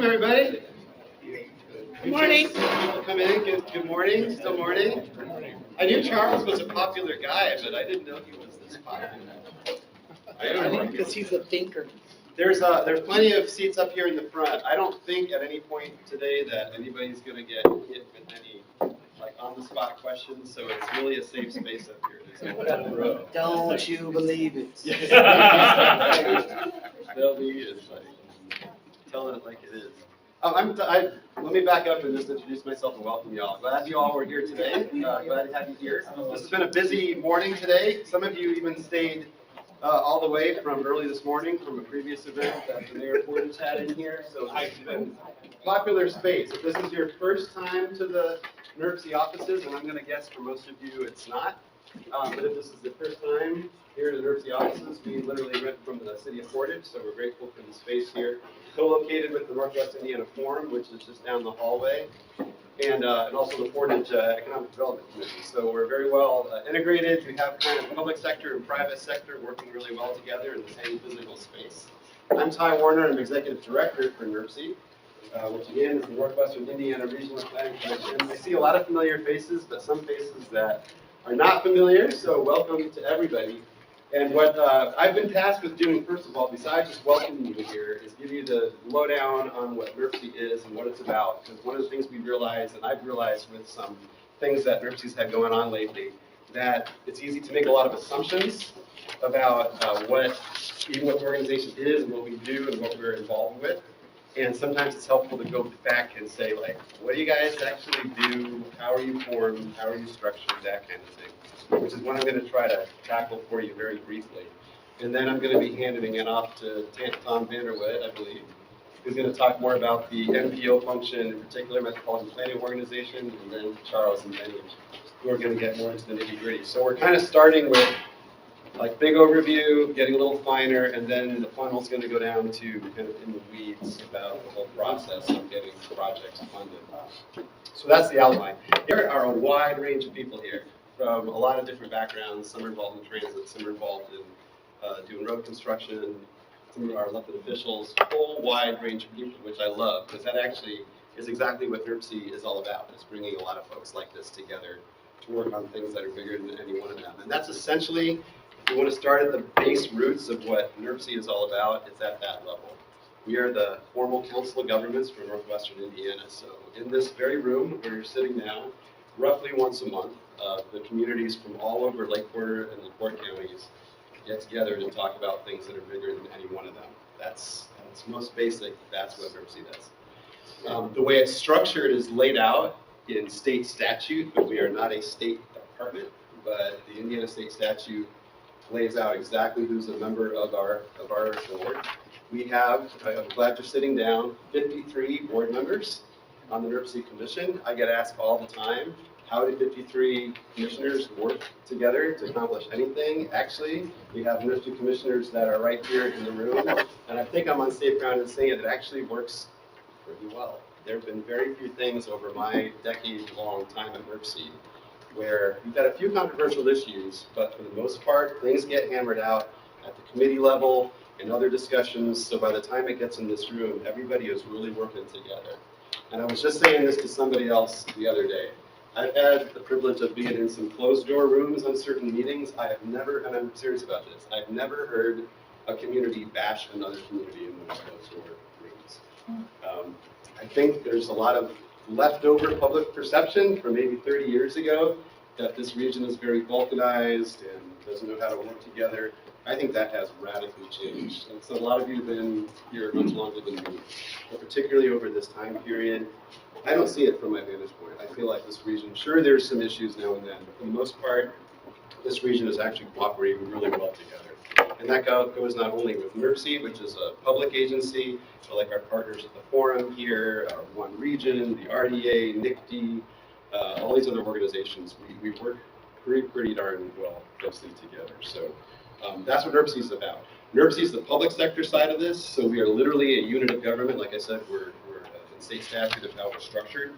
Welcome, everybody. Good morning. People come in. Good morning. Still morning. I knew Charles was a popular guy, but I didn't know he was this popular. Because he's a thinker. There's plenty of seats up here in the front. I don't think at any point today that anybody's going to get hit with any on-the-spot questions, so it's really a safe space up here. Don't you believe it? They'll be telling it like it is. Let me back up and just introduce myself and welcome y'all. Glad you all were here today. Glad to have you here. This has been a busy morning today. Some of you even stayed all the way from early this morning from a previous event that the Mayor Portage had in here. So it's been a popular space. If this is your first time to the NIRPC offices, and I'm going to guess for most of you it's not, but if this is the first time here at the NIRPC offices, we literally rent from the city of Portage, so we're grateful for the space here. Co-located with the Northwest Indiana Forum, which is just down the hallway, and also the Portage Economic Development Commission. So we're very well integrated. We have kind of public sector and private sector working really well together in the same physical space. I'm Ty Warner. I'm Executive Director for NIRPC, which again is the Northwestern Indiana Regional Planning Commission. I see a lot of familiar faces, but some faces that are not familiar, so welcome to everybody. And what I've been tasked with doing, first of all, besides just welcoming you here, is give you the lowdown on what NIRPC is and what it's about. Because one of the things we realized, and I've realized with some things that NIRPC's had going on lately, that it's easy to make a lot of assumptions about what the organization is and what we do and what we're involved with. And sometimes it's helpful to go back and say, like, what do you guys actually do? How are you formed? How are you structured? That kind of thing, which is what I'm going to try to tackle for you very briefly. And then I'm going to be handing it off to Tom Vanderwood, I believe, who's going to talk more about the NPO function, in particular Metropolitan Planning Organization, and then Charles and Benny, who are going to get more into the nitty-gritty. So we're kind of starting with big overview, getting a little finer, and then the funnel's going to go down to kind of in the weeds about the whole process of getting projects funded. So that's the outline. There are a wide range of people here from a lot of different backgrounds. Some are involved in transit, some are involved in doing road construction, some of our elected officials, a whole wide range of people, which I love, because that actually is exactly what NIRPC is all about. It's bringing a lot of folks like this together to work on things that are bigger than any one of them. And that's essentially, if you want to start at the base roots of what NIRPC is all about, it's at that level. We are the formal council of governments for Northwestern Indiana. So in this very room where you're sitting now, roughly once a month, the communities from all over Lake Porter and the Port counties get together to talk about things that are bigger than any one of them. That's most basic. That's what NIRPC does. The way it's structured is laid out in state statute, but we are not a state department. But the Indiana state statute lays out exactly who's a member of our board. We have, I'm glad you're sitting down, 53 board members on the NIRPC Commission. I get asked all the time, how do 53 commissioners work together to accomplish anything? Actually, we have NIRPC commissioners that are right here in the room, and I think I'm on safe ground in saying it actually works pretty well. There have been very few things over my decade-long time at NIRPC where we've had a few controversial issues, but for the most part, things get hammered out at the committee level and other discussions, so by the time it gets in this room, everybody is really working together. And I was just saying this to somebody else the other day. I've had the privilege of being in some closed-door rooms on certain meetings. I have never, and I'm serious about this, I've never heard a community bash another community in those closed-door rooms. I think there's a lot of leftover public perception from maybe 30 years ago that this region is very balkanized and doesn't know how to work together. I think that has radically changed. And so a lot of you have been here much longer than me, but particularly over this time period, I don't see it from my vantage point. I feel like this region, sure there's some issues now and then, but for the most part, this region is actually cooperating really well together. And that goes not only with NIRPC, which is a public agency, but like our partners at the Forum here, our One Region, the RDA, NICD, all these other organizations, we work pretty darn well closely together. So that's what NIRPC is about. NIRPC is the public sector side of this, so we are literally a unit of government. Like I said, we're in state statute of how we're structured.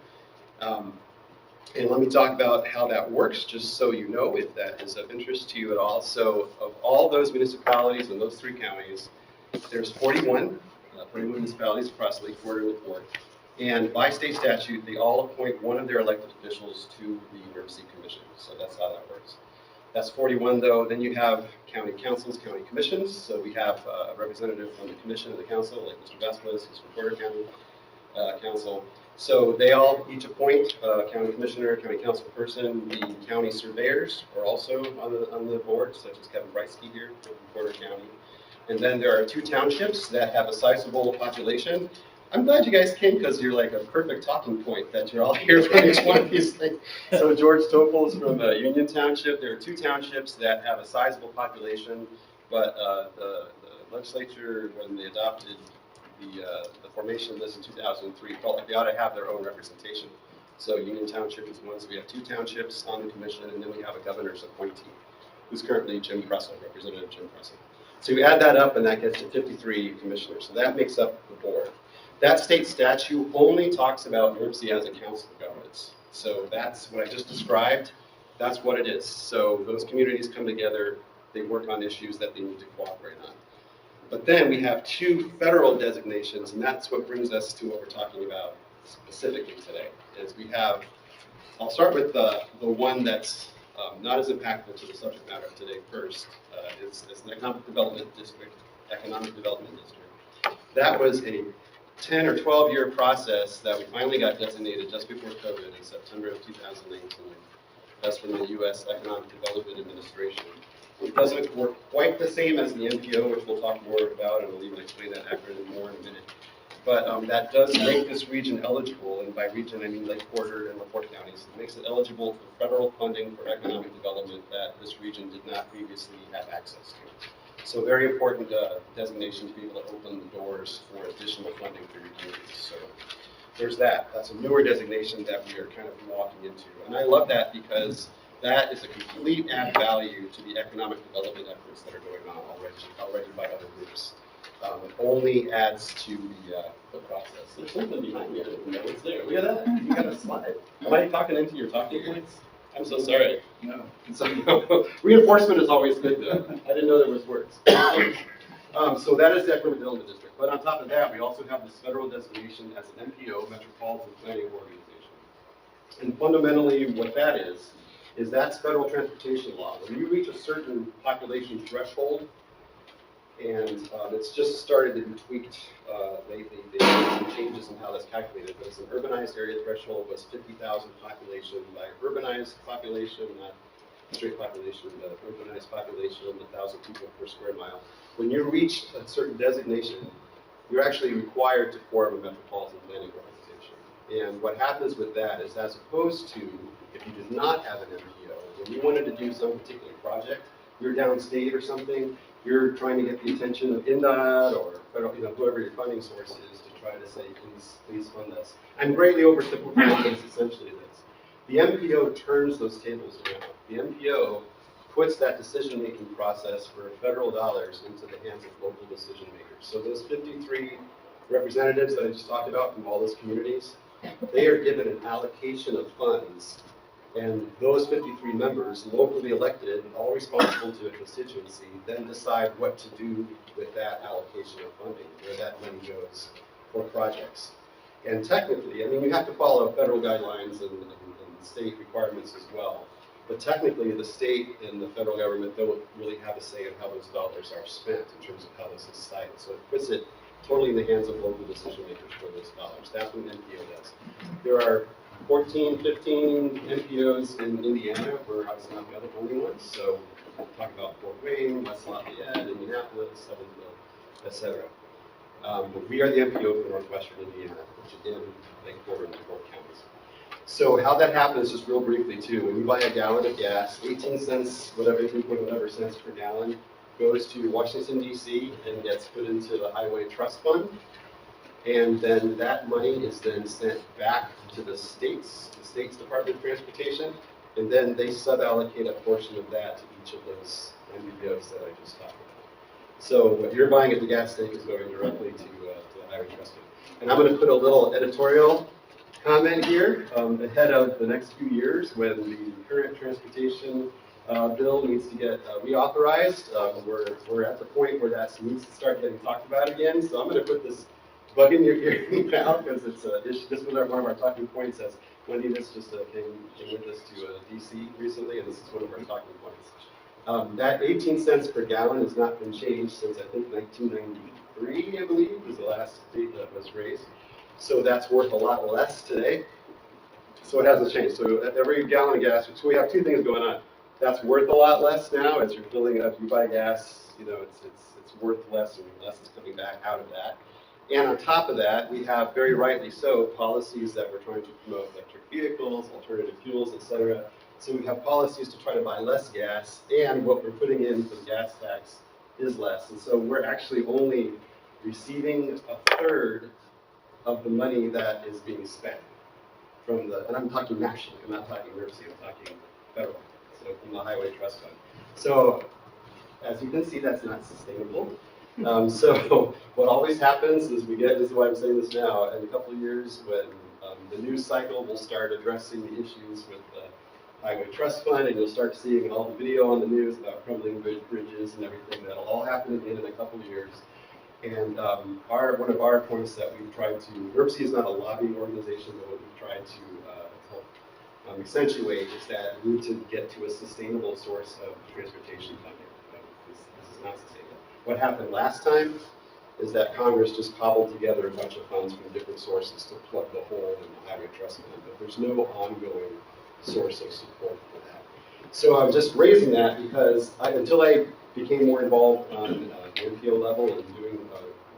And let me talk about how that works, just so you know, if that is of interest to you at all. So of all those municipalities in those 3 counties, there's 41 20 municipalities across Lake Fork and LaPorte. And by state statute, they all appoint one of their elected officials to the NIRPC commission. So that's how that works. That's 41 though. Then you have county councils, county commissions. So we have a representative from the commission and the council, like Mr. Vasquez, who's from Porter County Council. So they all each appoint a county commissioner, county council person. The county surveyors are also on the board, such as Kevin Breitsky here from Porter County. And then there are 2 townships that have a sizable population. I'm glad you guys came because you're like a perfect talking point that you're all here for each one of these things. So George Topol is from Union Township. There are 2 townships that have a sizable population, but the legislature, when they adopted the formation of this in 2003, felt like they ought to have their own representation. So Union Township is one, so we have 2 townships on the commission, and then we have a governor's appointee, who's currently Jim Pressel, Representative Jim Pressel. So you add that up, and that gets to 53 commissioners. So that makes up the board. That state statute only talks about NIRPC as a council of governments. So that's what I just described. That's what it is. So those communities come together, they work on issues that they need to cooperate on. But then we have 2 federal designations, and that's what brings us to what we're talking about specifically today. Is we have, I'll start with the one that's not as impactful to the subject matter of today first. It's an economic development district. That was a 10 or 12-year process that we finally got designated just before COVID in September of 2019. That's from the U.S. Economic Development Administration. It doesn't work quite the same as the NPO, which we'll talk more about, and I'll even explain that acronym more in a minute. But that does make this region eligible, and by region I mean Lake Porter and LaPorte counties. It makes it eligible for federal funding for economic development that this region did not previously have access to. So very important designation to be able to open the doors for additional funding for your communities. So there's that. That's a newer designation that we are kind of walking into. And I love that because that is a complete add value to the economic development efforts that are going on already by other groups. It only adds to the process. There's something behind me. I didn't know it's there. Look at that. You got a slide. Am I talking into your talking points? I'm so sorry. No. So, reinforcement is always good, though. I didn't know there was words. So that is the Economic Development District. But on top of that, we also have this federal designation as an MPO, Metropolitan Planning Organization. And fundamentally, what that is that's federal transportation law. When you reach a certain population threshold, and it's just started to be tweaked lately. They made some changes in how that's calculated. But it's an urbanized area threshold was 50,000 population. By urbanized population, not straight population, but urbanized population, 1,000 people per square mile. When you reach a certain designation, you're actually required to form a metropolitan planning organization. And what happens with that is, as opposed to if you did not have an MPO, when you wanted to do some particular project, you're downstate or something, you're trying to get the attention of INDOT or federal, whoever your funding source is to try to say, please fund us. I'm greatly oversimplifying, but it's essentially this. The MPO turns those tables around. The MPO puts that decision-making process for federal dollars into the hands of local decision makers. So those 53 representatives that I just talked about from all those communities, they are given an allocation of funds. And those 53 members, locally elected, all responsible to a constituency, then decide what to do with that allocation of funding, where that money goes for projects. And technically, I mean, you have to follow federal guidelines and state requirements as well. But technically, the state and the federal government don't really have a say in how those dollars are spent in terms of how this is cited. So it puts it totally in the hands of local decision makers for those dollars. That's what an NPO does. There are 14, 15 NPOs in Indiana. We're obviously not the only ones. So we'll talk about Fort Wayne, West Lafayette, Indianapolis, Evansville, etc. But we are the MPO for Northwestern Indiana, which again, Lake Fork and LaPorte counties. So how that happens, just real briefly too, when you buy a gallon of gas, 18 cents, whatever cents per gallon, goes to Washington, D.C. and gets put into the Highway Trust Fund. And then that money is then sent back to the state's Department of Transportation, and then they sub-allocate a portion of that to each of those MPOs that I just talked about. So what you're buying at the gas station is going directly to the Highway Trust Fund. And I'm going to put a little editorial comment here ahead of the next few years when the current transportation bill needs to get reauthorized. We're at the point where that needs to start getting talked about again. So I'm going to put this bugging your ear now because it's this was one of our talking points as Wendy just came with us to DC recently, and this is one of our talking points. That 18 cents per gallon has not been changed since I think 1993, I believe, was the last date that was raised. So that's worth a lot less today. So it hasn't changed. So at every gallon of gas, so we have two things going on. That's worth a lot less now as you're filling up. You buy gas, you know, it's worth less and less is coming back out of that. And on top of that, we have, very rightly so, policies that we're trying to promote electric vehicles, alternative fuels, et cetera. So we have policies to try to buy less gas, and what we're putting in for the gas tax is less. And so we're actually only receiving a third of the money that is being spent from the, and I'm talking nationally, I'm not talking NIRPC, I'm talking federal, so from the Highway Trust Fund. So as you can see, that's not sustainable. So what always happens is we get, this is why I'm saying this now, in a couple of years when the news cycle will start addressing the issues with the Highway Trust Fund, and you'll start seeing all the video on the news about crumbling bridges and everything. That'll all happen again in a couple of years. And one of our points that we've tried to, NIRPC is not a lobbying organization, but what we've tried to help accentuate is that we need to get to a sustainable source of transportation funding. This is not sustainable. What happened last time is that Congress just cobbled together a bunch of funds from different sources to plug the hole in the Highway Trust Fund, but there's no ongoing source of support for that. So I'm just raising that because until I became more involved on the NPO level and doing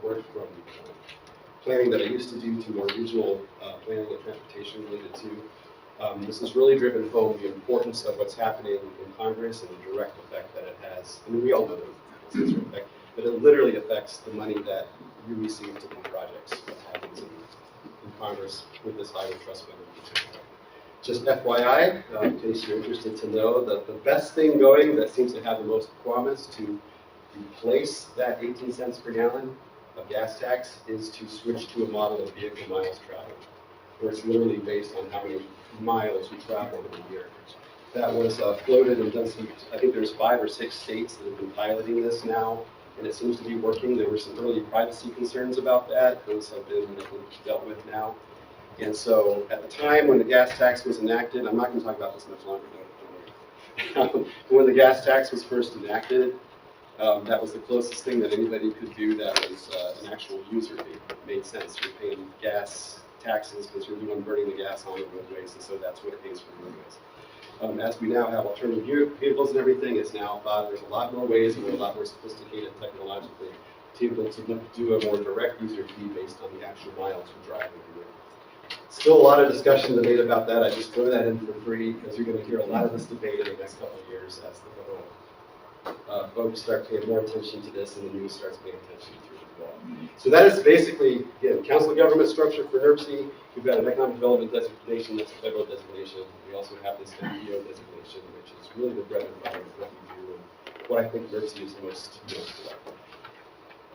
work from planning that I used to do to more regional planning and transportation related to, this has really driven home the importance of what's happening in Congress and the direct effect that it has. I mean, we all know that it's direct effect, but it literally affects the money that you receive to do projects, what happens in Congress with this Highway Trust Fund in particular. Just FYI, in case you're interested to know, that the best thing going that seems to have the most promise to replace that 18 cents per gallon of gas tax is to switch to a model of vehicle miles traveled, where it's literally based on how many miles we travel in a year. That was floated and done some, I think there's 5 or 6 states that have been piloting this now, and it seems to be working. There were some early privacy concerns about that. Those have been dealt with now. And so at the time when the gas tax was enacted, I'm not going to talk about this much longer, when the gas tax was first enacted, that was the closest thing that anybody could do that was an actual user fee. It made sense. You're paying gas taxes because you're the one burning the gas on the roadways, and so that's what it pays for the roadways. As we now have alternative vehicles and everything, it's now thought there's a lot more ways and we're a lot more sophisticated technologically to be able to do a more direct user fee based on the actual miles we drive every year. Still a lot of discussion debate about that. I just throw that in for free because you're going to hear a lot of this debate in the next couple of years as the federal folks start paying more attention to this and the news starts paying attention to it as well. So that is basically, again, Council of Government structure for NIRPC. We've got an economic development designation, that's a federal designation. We also have this NPO designation, which is really the bread and butter of what we do and what I think NIRPC is most about.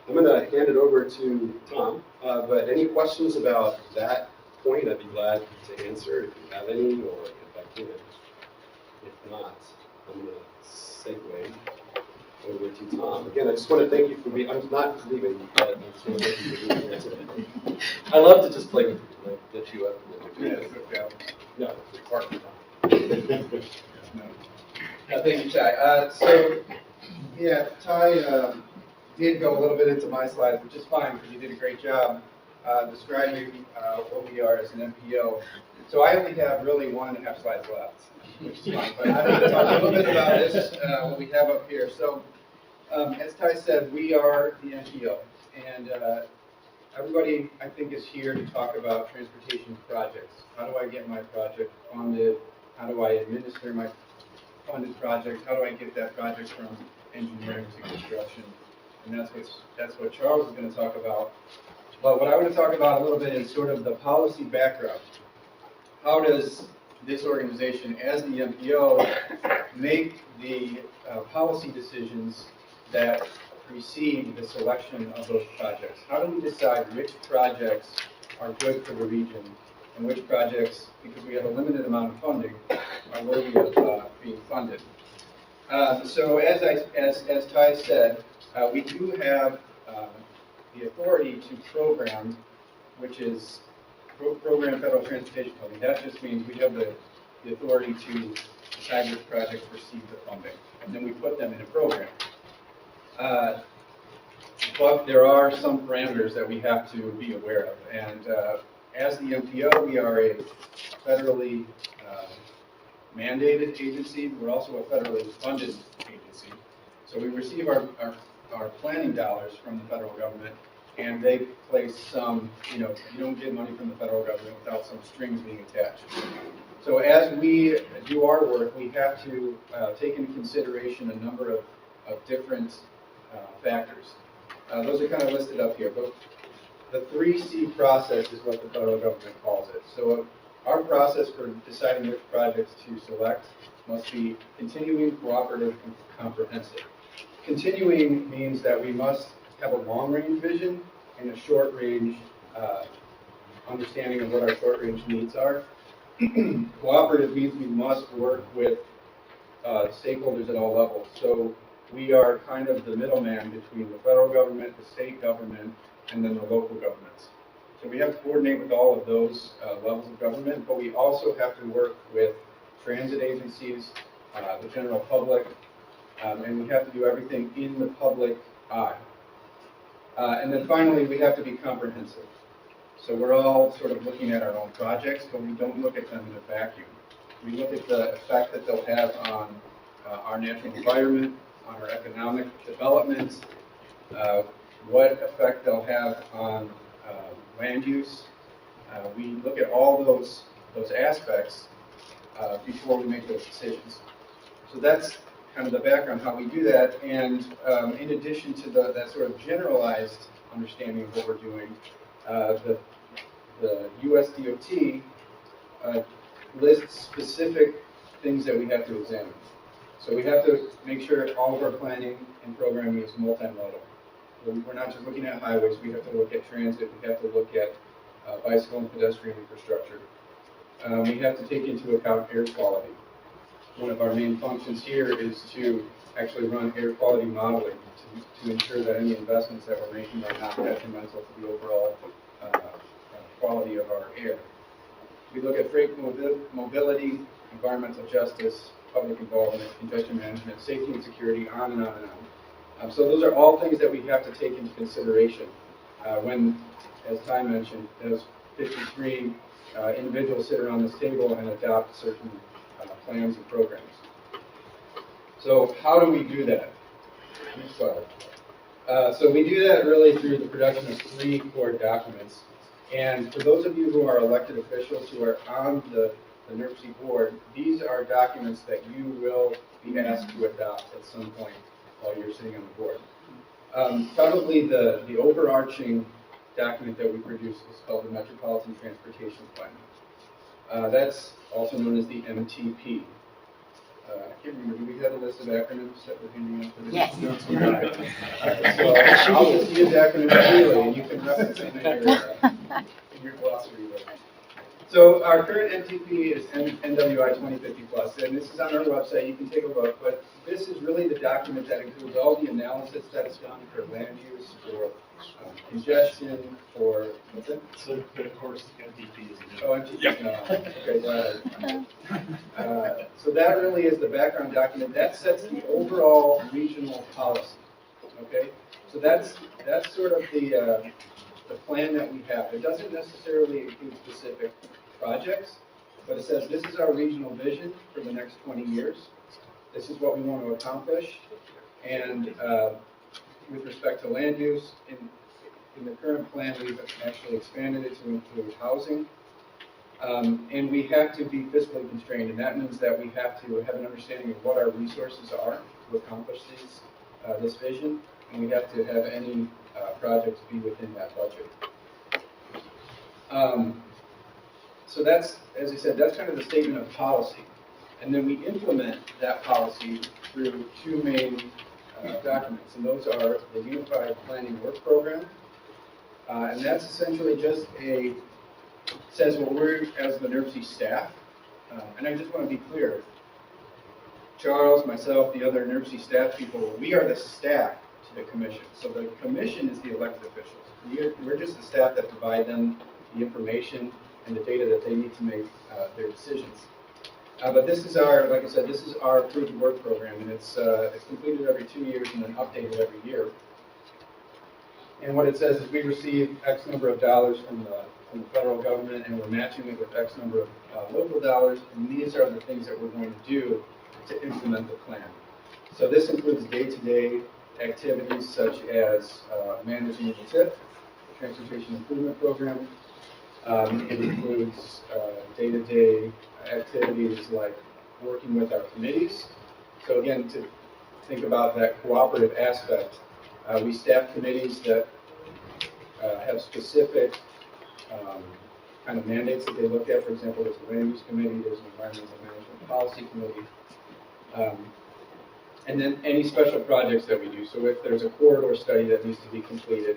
I'm going to hand it over to Tom, but any questions about that point, I'd be glad to answer if you have any, or if I can. If not, I'm going to segue over to Tom. Again, I just want to thank you for being, I'm not leaving, but I just want to thank you for being here today. I love to just play with you, like, lift you up. No, it's part of the Thank you, Ty. Yeah, Ty did go a little bit into my slides, which is fine because you did a great job describing what we are as an MPO. So I only have really 1.5 slides left, which is fine. But I'm going to talk a little bit about this, what we have up here. So as Ty said, we are the MPO. And everybody, I think, is here to talk about transportation projects. How do I get my project funded? How do I administer my funded project? How do I get that project from engineering to construction? And that's what Charles is going to talk about. But what I want to talk about a little bit is sort of the policy background. How does this organization, as the MPO, make the policy decisions that precede the selection of those projects? How do we decide which projects are good for the region and which projects, because we have a limited amount of funding, are worthy of being funded? So as Ty said, we do have the authority to program which is Program Federal Transportation Funding. That just means we have the authority to decide which projects receive the funding, and then we put them in a program. But there are some parameters that we have to be aware of, and as the MPO, we are a federally mandated agency. We're also a federally funded agency. So we receive our planning dollars from the federal government, and they place some, you don't get money from the federal government without some strings being attached. So as we do our work, we have to take into consideration a number of different factors. Those are kind of listed up here, but the 3C process is what the federal government calls it. So our process for deciding which projects to select must be continuing, cooperative, and comprehensive. Continuing means that we must have a long-range vision and a short-range understanding of what our short-range needs are. Cooperative means we must work with stakeholders at all levels. So we are kind of the middleman between the federal government, the state government, and then the local governments. So we have to coordinate with all of those levels of government, but we also have to work with transit agencies, the general public, and we have to do everything in the public eye. And then finally, we have to be comprehensive. So we're all sort of looking at our own projects, but we don't look at them in a vacuum. We look at the effect that they'll have on our natural environment, on our economic development, what effect they'll have on land use. We look at all those aspects before we make those decisions. So that's kind of the background how we do that. And in addition to that sort of generalized understanding of what we're doing, the US DOT lists specific things that we have to examine. So we have to make sure all of our planning and programming is multimodal. We're not just looking at highways, we have to look at transit, we have to look at bicycle and pedestrian infrastructure. We have to take into account air quality. One of our main functions here is to actually run air quality modeling to ensure that any investments that we're making are not detrimental to the overall quality of our air. We look at freight mobility, environmental justice, public involvement, congestion management, safety and security, on and on and on. So those are all things that we have to take into consideration when, as Ty mentioned, those 53 individuals sit around this table and adopt certain plans and programs. So how do we do that? Next slide. So we do that really through the production of 3 core documents. And for those of you who are elected officials who are on the NIRPC board, these are documents that you will be asked to adopt at some point while you're sitting on the board. Probably the overarching document that we produce is called the Metropolitan Transportation Plan. That's also known as the MTP. I can't remember, do we have a list of acronyms that we're handing out for this? Yes. So I'll just use acronyms freely, and you can reference them in your glossary. So our current MTP is NWI 2050+, and this is on our website. You can take a look, but this is really the document that includes all the analysis that is done for land use, for congestion, for what's it? So, but of course, MTP is. Oh, MTP. Yeah. No. Okay. So that really is the background document. That sets the overall regional policy. Okay. So that's sort of the plan that we have. It doesn't necessarily include specific projects, but it says this is our regional vision for the next 20 years. This is what we want to accomplish. And with respect to land use, in the current plan, we've actually expanded it to include housing. And we have to be fiscally constrained, and that means that we have to have an understanding of what our resources are to accomplish this vision, and we have to have any projects be within that budget. So that's, as I said, that's kind of the statement of policy. And then we implement that policy through 2 main documents, and those are the Unified Planning Work Program, and that's essentially just says what we're, as the NIRPC staff, and I just want to be clear, Charles, myself, the other NIRPC staff people, we are the staff to the commission. So the commission is the elected officials. We're just the staff that provide them the information and the data that they need to make their decisions. But this is our, like I said, this is our approved work program, and it's completed every 2 years and then updated every year. And what it says is we receive X number of dollars from the federal government, and we're matching it with X number of local dollars, and these are the things that we're going to do to implement the plan. So this includes day-to-day activities such as managing the TIP, the Transportation Improvement Program. It includes day-to-day activities like working with our committees. So again, to think about that cooperative aspect, we staff committees that have specific kind of mandates that they look at. For example, there's a land use committee, there's an environmental management policy committee, and then any special projects that we do. So if there's a corridor study that needs to be completed,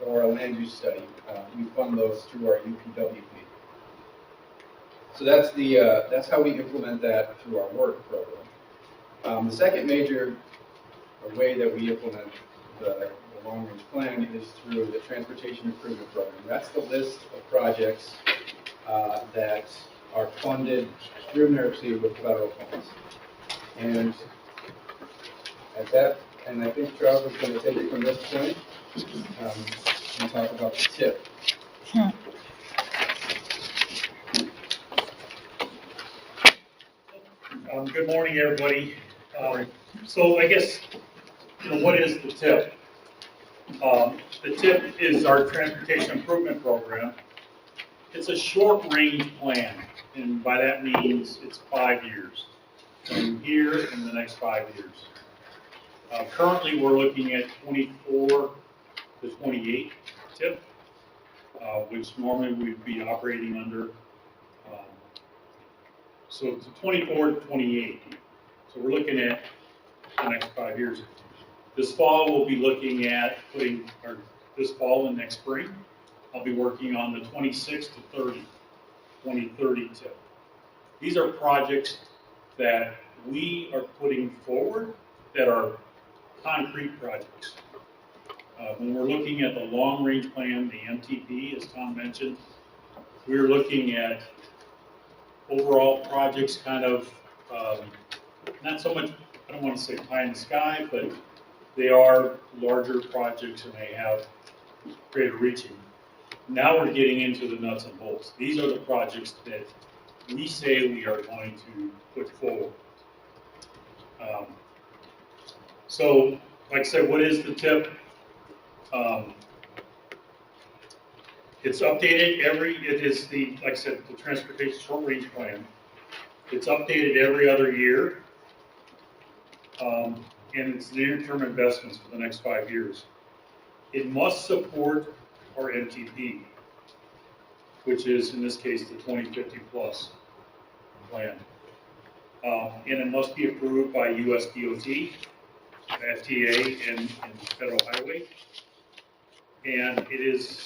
or a land use study, we fund those through our UPWP. So that's how we implement that through our work program. The second major way that we implement the long-range plan is through the Transportation Improvement Program. That's the list of projects that are funded through NIRPC with federal funds. And at that, and I think Charles is going to take it from this point and talk about the TIP. Good morning, everybody. So I guess, what is the TIP? The TIP is our Transportation Improvement Program. It's a short-range plan, and by that means it's 5 years. From here in the next 5 years. Currently, we're looking at 24 to 28 TIP, which normally we'd be operating under. So it's 24 to 28. So we're looking at the next 5 years. This fall, we'll be looking at putting, or this fall and next spring, I'll be working on the 26 to 2030 TIP. These are projects that we are putting forward that are concrete projects. When we're looking at the long-range plan, the MTP, as Tom mentioned, we're looking at overall projects kind of, not so much, I don't want to say pie in the sky, but they are larger projects and they have greater reaching. Now we're getting into the nuts and bolts. These are the projects that we say we are going to put forward. So, like I said, what is the TIP? It's updated it is the, like I said, the Transportation Short Range Plan. It's updated every other year. And it's near-term investments for the next 5 years. It must support our MTP, which is, in this case, the 2050 plus plan. And it must be approved by US DOT, FTA, and Federal Highway. And it is,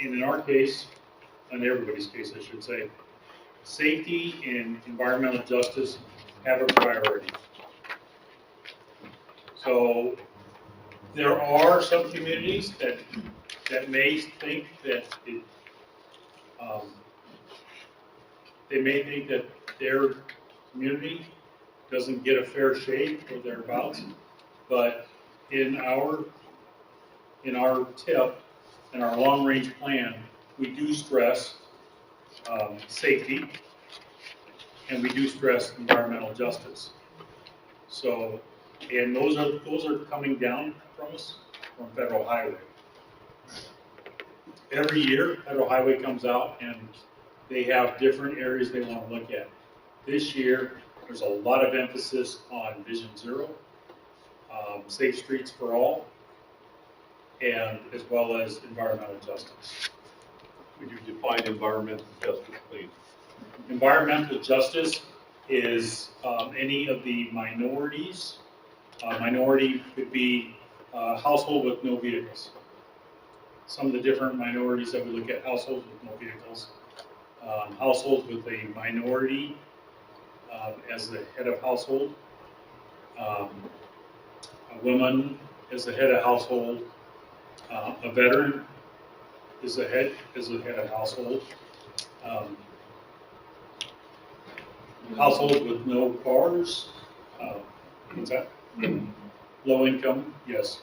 in our case, in everybody's case, I should say, safety and environmental justice have a priority. So there are some communities that may think that they may think that their community doesn't get a fair shake or thereabouts, but in our TIP, in our long-range plan, we do stress safety, and we do stress environmental justice. So, and those are coming down from us from Federal Highway. Every year, Federal Highway comes out and they have different areas they want to look at. This year, there's a lot of emphasis on Vision Zero, safe streets for all, and as well as environmental justice. Would you define environmental justice, please? Environmental justice is any of the minorities. Minority could be household with no vehicles. Some of the different minorities that we look at: households with no vehicles, households with a minority as the head of household, A woman is the head of household. A veteran is the head of household. Households with no cars. What's that? Low income, yes.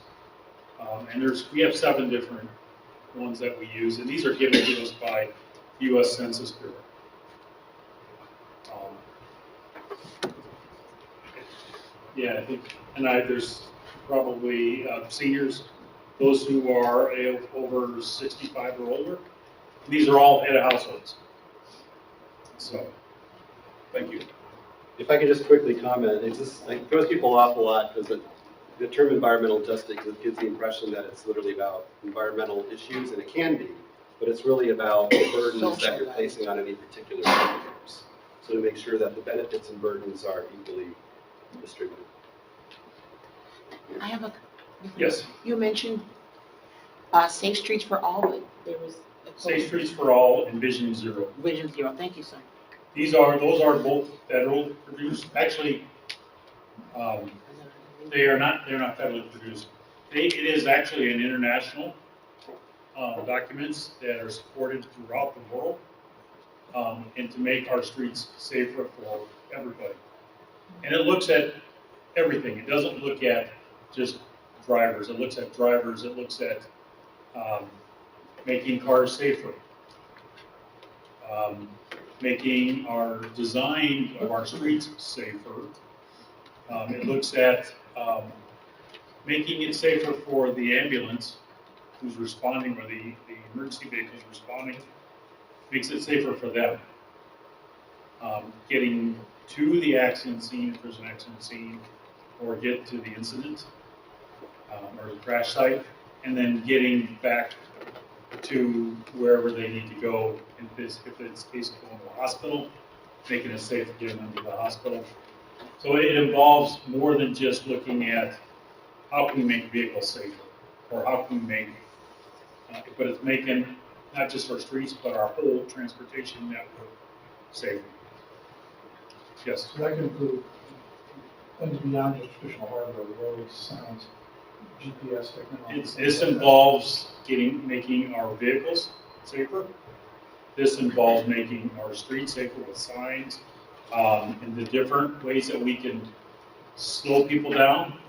And we have 7 different ones that we use, and these are given to us by U.S. Census Bureau. Yeah, I think, and there's probably seniors, those who are over 65 or older. These are all head of households. So, thank you. If I could just quickly comment, it just like, throws people off a lot because the term environmental justice gives the impression that it's literally about environmental issues, and it can be, but it's really about the burdens that you're placing on any particular groups. So to make sure that the benefits and burdens are equally distributed. I have a. Yes. You mentioned Safe Streets for All, but there was. Safe Streets for All and Vision Zero. Vision Zero, thank you, sir. Those are both federal produced. Actually, they're not federally produced. It is actually an international documents that are supported throughout the world, and to make our streets safer for everybody. And it looks at everything. It doesn't look at just drivers. It looks at drivers. It looks at making cars safer, making our design of our streets safer. It looks at making it safer for the ambulance who's responding, or the emergency vehicles responding, makes it safer for them. Getting to the accident scene, if there's an accident scene, or get to the incident or the crash site, and then getting back to wherever they need to go. If it's case of going to a hospital, making it safe to get them to the hospital. So it involves more than just looking at how can we make vehicles safer, or how can we make, but it's making not just our streets, but our whole transportation network safer. Yes. So that can include things beyond the traditional hardware, roads, signs, GPS technology. This involves making our vehicles safer. This involves making our streets safer with signs, and the different ways that we can slow people down.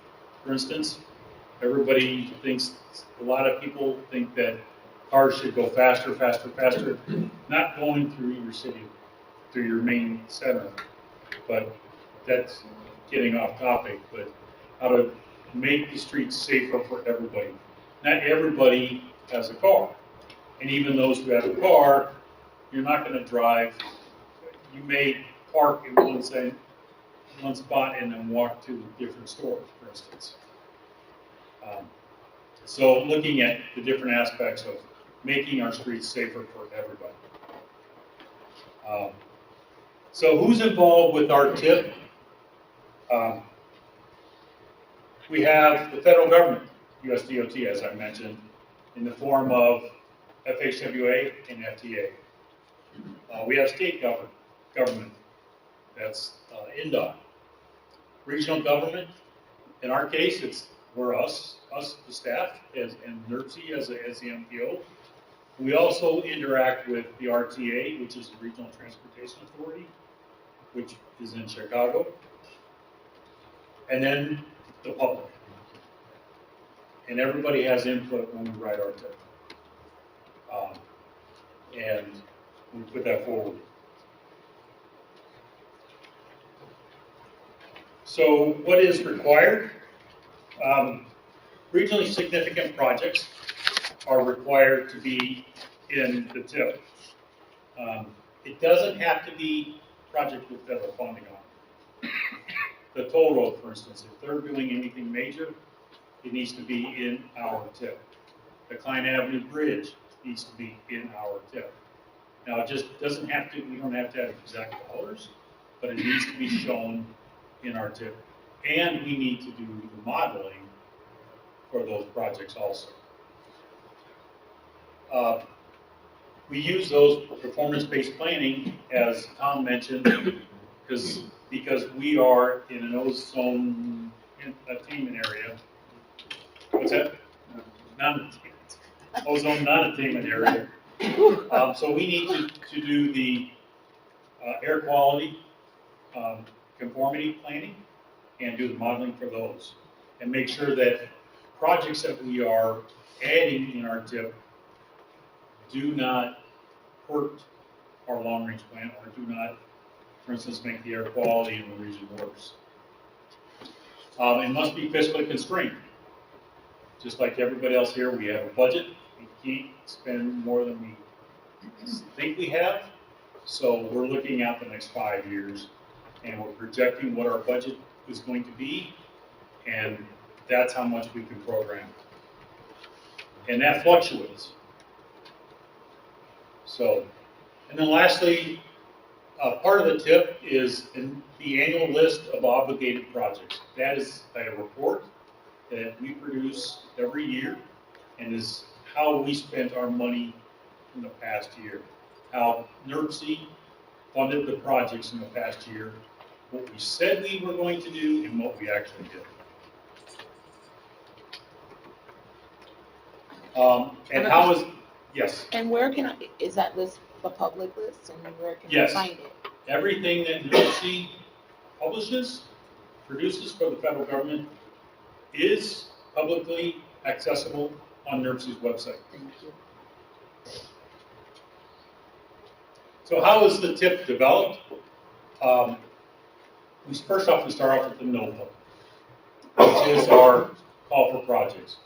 For instance, a lot of people think that cars should go faster, faster, faster, not going through your city, through your main center. But that's getting off topic, but how to make the streets safer for everybody. Not everybody has a car. And even those who have a car, you're not going to drive. You may park in one spot and then walk to different stores, for instance. So looking at the different aspects of making our streets safer for everybody. So who's involved with our TIP? We have the federal government, USDOT, as I mentioned, in the form of FHWA and FTA. We have state government, that's NDOT. Regional government, in our case, we're us, the staff, and NIRPC as the MPO. We also interact with the RTA, which is the Regional Transportation Authority, which is in Chicago, and then the public. And everybody has input when we write our TIP. And we put that forward. So what is required? Regionally significant projects are required to be in the TIP. It doesn't have to be a project with federal funding on it. The toll road, for instance, if they're doing anything major, it needs to be in our TIP. The Klein Avenue Bridge needs to be in our TIP. Now, it just doesn't have to, we don't have to have exact dollars, but it needs to be shown in our TIP. And we need to do the modeling for those projects also. We use those performance-based planning, as Tom mentioned, because we are in an ozone attainment area What's that? Non-attainment. Ozone non-attainment area. So we need to do the air quality conformity planning and do the modeling for those. And make sure that projects that we are adding in our TIP do not hurt our long-range plan or do not, for instance, make the air quality in the region worse. It must be fiscally constrained. Just like everybody else here, we have a budget. We can't spend more than we think we have. So we're looking at the next 5 years and we're projecting what our budget is going to be, and that's how much we can program. And that fluctuates. So, and then lastly, part of the TIP is in the annual list of obligated projects. That is a report that we produce every year and is how we spent our money in the past year. How NIRPC funded the projects in the past year, what we said we were going to do and what we actually did. And how is, yes? And where can I, is that list a public list, and where can I Yes. find it? Everything that NIRPC publishes, produces for the federal government is publicly accessible on NIRPC's website. Thank you. So how is the TIP developed? First off, we start off with the NOPA, which is our call for projects.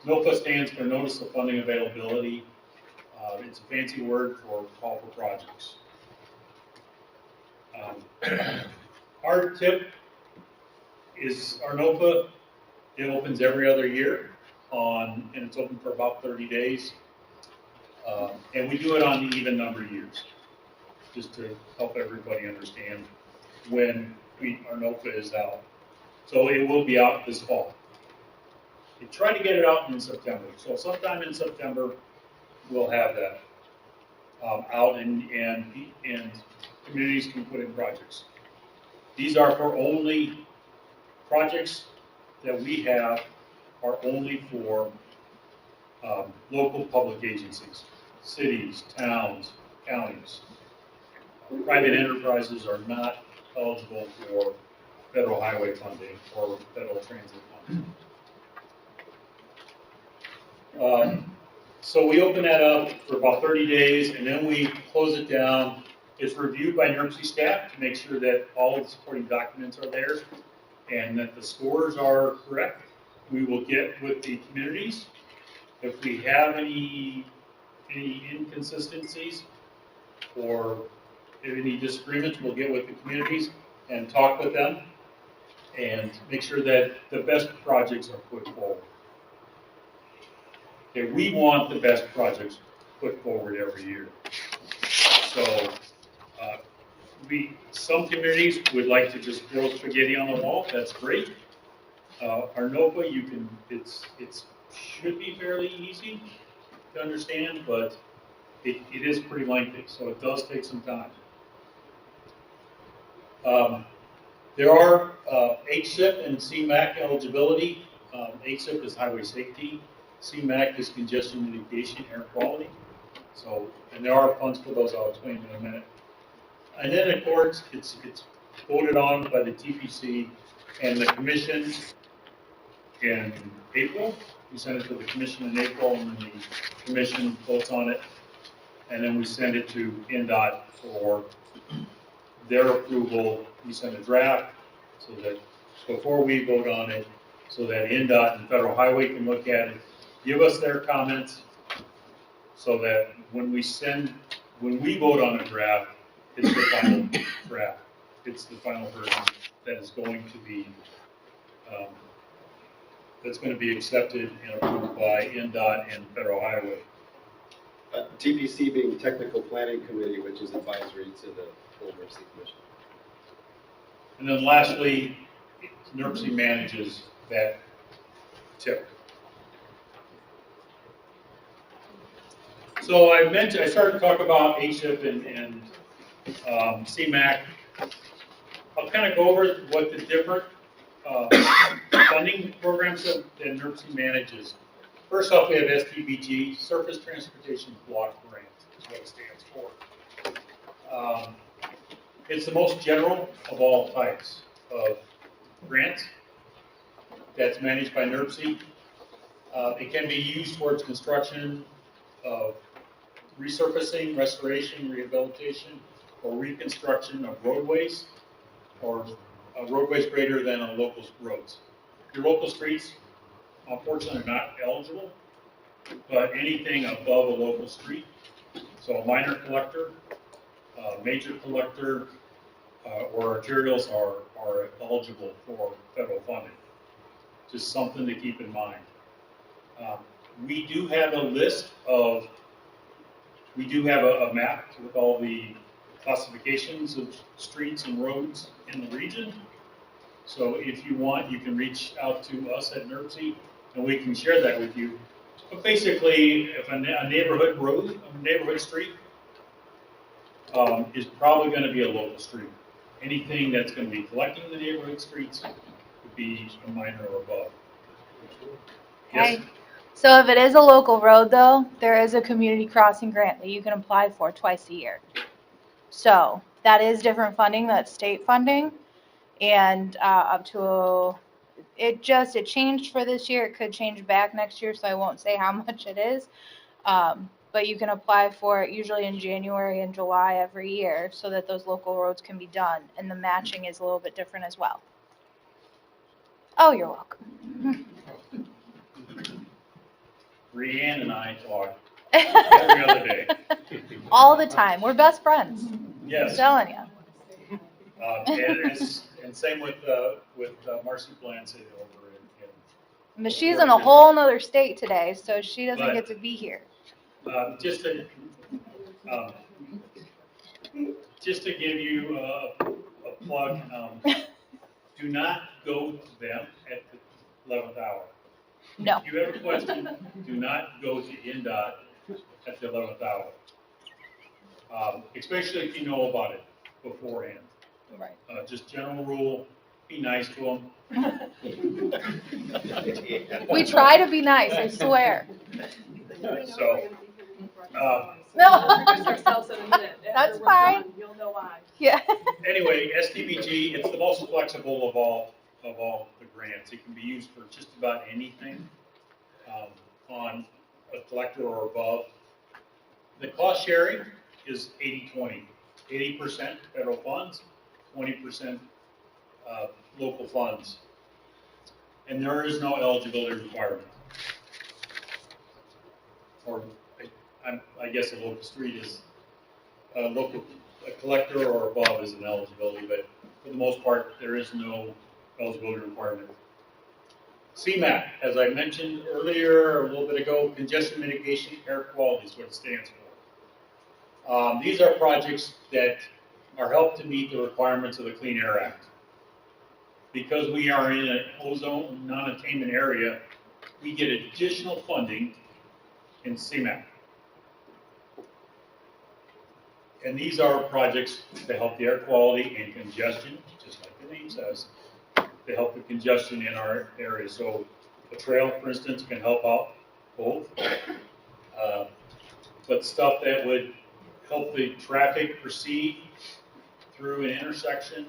NOPA stands for Notice of Funding Availability. It's a fancy word for call for projects. Our TIP is our NOPA. It opens every other year and it's open for about 30 days. And we do it on the even number of years, just to help everybody understand when our NOPA is out. So it will be out this fall. We try to get it out in September. So sometime in September, we'll have that out and communities can put in projects. These are for only projects that we have are only for local public agencies, cities, towns, counties. Private enterprises are not eligible for federal highway funding or federal transit funding. So we open that up for about 30 days and then we close it down. It's reviewed by NIRPC staff to make sure that all of the supporting documents are there and that the scores are correct. We will get with the communities. If we have any inconsistencies or any disagreements, we'll get with the communities and talk with them and make sure that the best projects are put forward. Okay, we want the best projects put forward every year. So some communities would like to just throw spaghetti on the wall. That's great. Our NOPA, it should be fairly easy to understand, but it is pretty lengthy, so it does take some time. There are HSIP and CMAQ eligibility. HSIP is highway safety. CMAQ is congestion mitigation, air quality. So, and there are funds for those. I'll explain in a minute. And then, of course, it's voted on by the TPC and the commission in April. We send it to the commission in April, and then the commission votes on it, and then we send it to NDOT for their approval. We send a draft so that before we vote on it, so that NDOT and Federal Highway can look at it, give us their comments, so that when we vote on a draft, it's the final draft. It's the final version that is going to be accepted and approved by NDOT and Federal Highway. TPC being Technical Planning Committee, which is advisory to the full NIRPC Commission. And then lastly, NIRPC manages that TIP. So I started to talk about HSIP and CMAQ. I'll kind of go over what the different funding programs that NIRPC manages. First off, we have STBG, Surface Transportation Block Grant, is what it stands for. It's the most general of all types of grants that's managed by NIRPC. It can be used towards construction of resurfacing, restoration, rehabilitation, or reconstruction of roadways, or roadways greater than a local roads. Your local streets, unfortunately, are not eligible, but anything above a local street, so a minor collector, major collector, or arterials are eligible for federal funding. Just something to keep in mind. We do have a list of, we do have a map with all the classifications of streets and roads in the region. So if you want, you can reach out to us at NIRPC and we can share that with you. But basically, if a neighborhood road, a neighborhood street is probably going to be a local street. Anything that's going to be collecting the neighborhood streets would be a minor or above. Yes? Hi. So if it is a local road though, there is a community crossing grant that you can apply for twice a year. So that is different funding, that's state funding. And up to, it changed for this year. It could change back next year, so I won't say how much it is. But you can apply for it usually in January and July every year so that those local roads can be done. And the matching is a little bit different as well. Oh, you're welcome. Brianne and I talk every other day. All the time. We're best friends. I'm Yes. telling you. And same with Marcy Blancy over in But she's in a whole nother state today, so she doesn't But- get to be here. just to give you a plug, do not go to them at the 11th hour. No. If you have a question, do not go to NDOT at the 11th hour. Especially if you know about it beforehand. Right. Just general rule, be nice to them. We try to be nice, I swear. So, No. Ourselves in a minute. After That's we're fine. done, you'll know why. Yeah. anyway, STBG, it's the most flexible of all the grants. It can be used for just about anything on a collector or above. The cost sharing is 80-20. 80% federal funds, 20% local funds. And there is no eligibility requirement. Or I guess a local street is, a collector or above is an eligibility, but for the most part, there is no eligibility requirement. CMAQ, as I mentioned earlier, a little bit ago, congestion mitigation air quality is what it stands for. These are projects that are helped to meet the requirements of the Clean Air Act. Because we are in an ozone non-attainment area, we get additional funding in CMAQ. And these are projects to help the air quality and congestion, just like the name says, to help the congestion in our area. So a trail, for instance, can help out both. But stuff that would help the traffic proceed through an intersection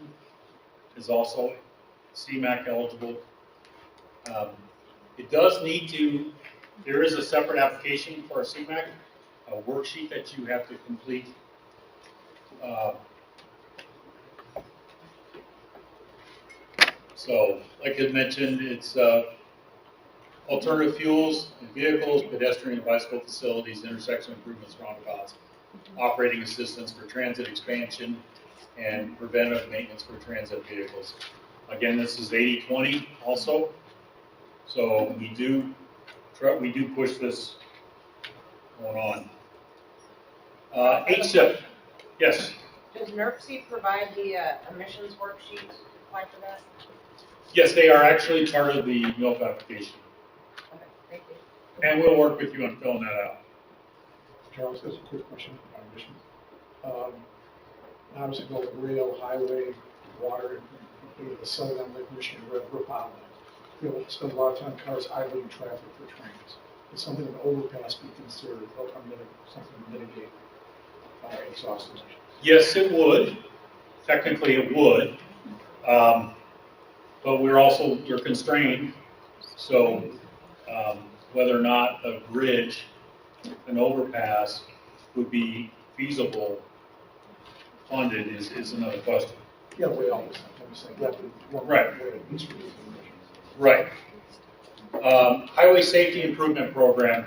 is also CMAQ eligible. It does need to, there is a separate application for a CMAQ, a worksheet that you have to complete. So, like I mentioned, it's alternative fuels and vehicles, pedestrian and bicycle facilities, intersection improvements, roundabouts, operating assistance for transit expansion, and preventive maintenance for transit vehicles. Again, this is 80-20 also. So we do push this going on. HSIP, yes. Does NIRPC provide the emissions worksheet to apply for that? Yes, they are actually part of the MILP application. Okay, thank you. And we'll work with you on filling that out. Charles, that's a quick question on emissions. Obviously, both rail, highway, water, we have a site on Lake Michigan, Red Brook Outlet. People spend a lot of time cars idling in traffic for trains. It's something an overpass be considered, something to mitigate exhaust emissions. Yes, it would. Technically, it would. But we're constrained. So whether or not a bridge, an overpass would be feasible, funded is another question. Yeah, we always have to say that. Right. Way it needs to be. Right. Highway Safety Improvement Program.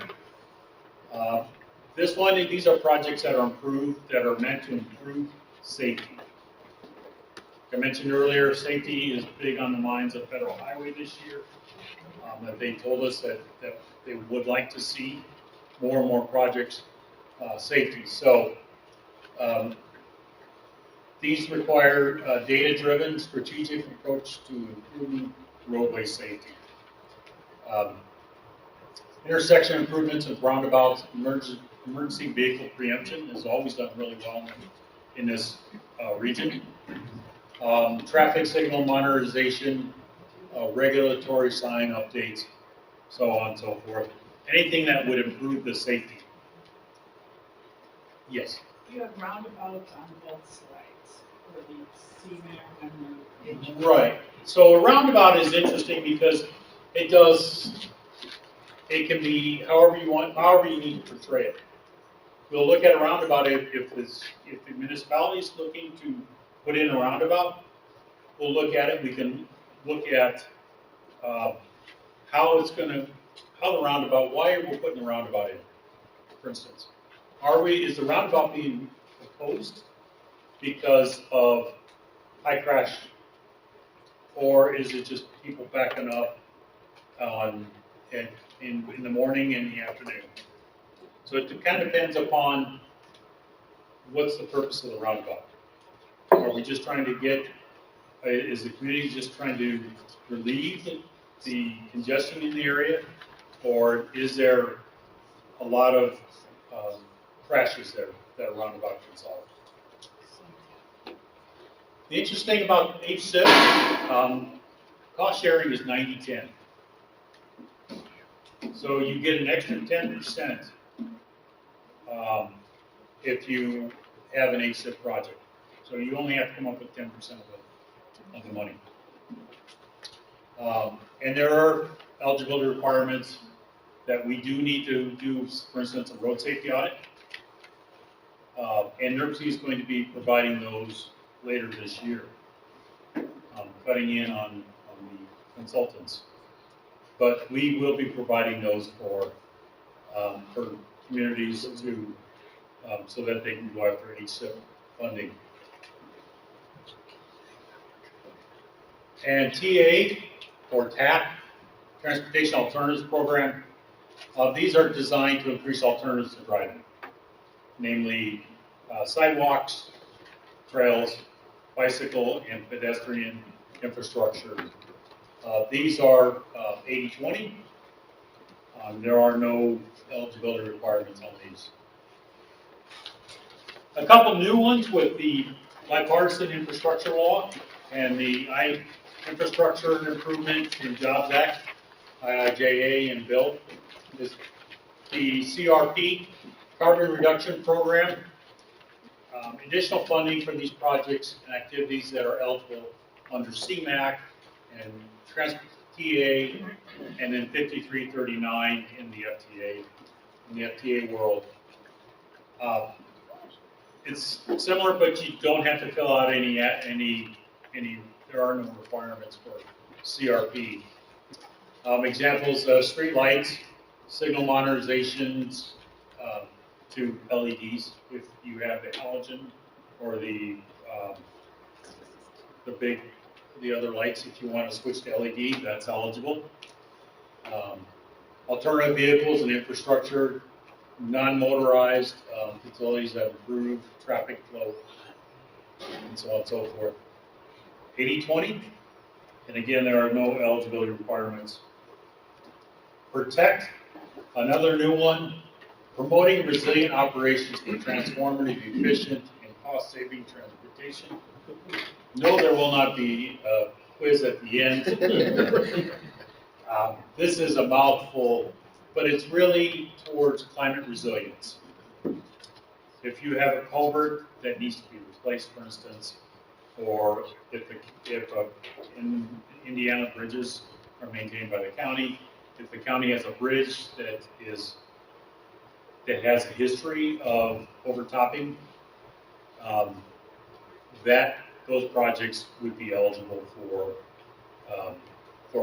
These are projects that are meant to improve safety. Like I mentioned earlier, safety is big on the minds of Federal Highway this year. That they told us that they would like to see more and more projects safety. So these require a data-driven, strategic approach to improving roadway safety. Intersection improvements of roundabouts, emergency vehicle preemption has always done really well in this region. Traffic signal monitorization, regulatory sign updates, so on and so forth. Anything that would improve the safety. Yes. You have roundabouts on both sides, for the CMAC and the H. Right. So a roundabout is interesting because it can be however you need to portray it. We'll look at a roundabout if the municipality is looking to put in a roundabout, we'll look at it. We can look at how the roundabout, why we're putting the roundabout in, for instance. Is the roundabout being proposed because of high crash? Or is it just people backing up in the morning and the afternoon? So it kind of depends upon what's the purpose of the roundabout. Are we just trying to is the community just trying to relieve the congestion in the area? Or is there a lot of crashes there that a roundabout can solve? The interesting thing about HSIP, cost sharing is 90-10. So you get an extra 10% if you have an HSIP project. So you only have to come up with 10% of the money. And there are eligibility requirements that we do need to do, for instance, a road safety audit. And NIRPC is going to be providing those later this year, cutting in on the consultants. But we will be providing those for communities to, so that they can go after HSIP funding. And TA, or TAP, Transportation Alternatives Program, these are designed to increase alternatives to driving, namely sidewalks, trails, bicycle, and pedestrian infrastructure. These are 80-20. There are no eligibility requirements on these. A couple new ones with the bipartisan infrastructure law and the Infrastructure and Improvement in Jobs Act, IIJA and bill. Is the CRP, Carbon Reduction Program. Additional funding for these projects and activities that are eligible under CMAC and Transport TA, and then 5339 in the FTA world. It's similar, but you don't have to fill out any. There are no requirements for CRP. Examples: street lights, signal monetizations to LEDs if you have the halogen, or the other lights. If you want to switch to LED, that's eligible. Alternative vehicles and infrastructure, non-motorized facilities that improve traffic flow, and so on and so forth. 80-20, and again, there are no eligibility requirements. Protect, another new one, promoting resilient operations for transformative, efficient, and cost-saving transportation. No, there will not be quiz at the end. This is a mouthful, but it's really towards climate resilience. If you have a culvert that needs to be replaced, for instance, or if in Indiana bridges are maintained by the county, if the county has a bridge that has a history of overtopping, those projects would be eligible for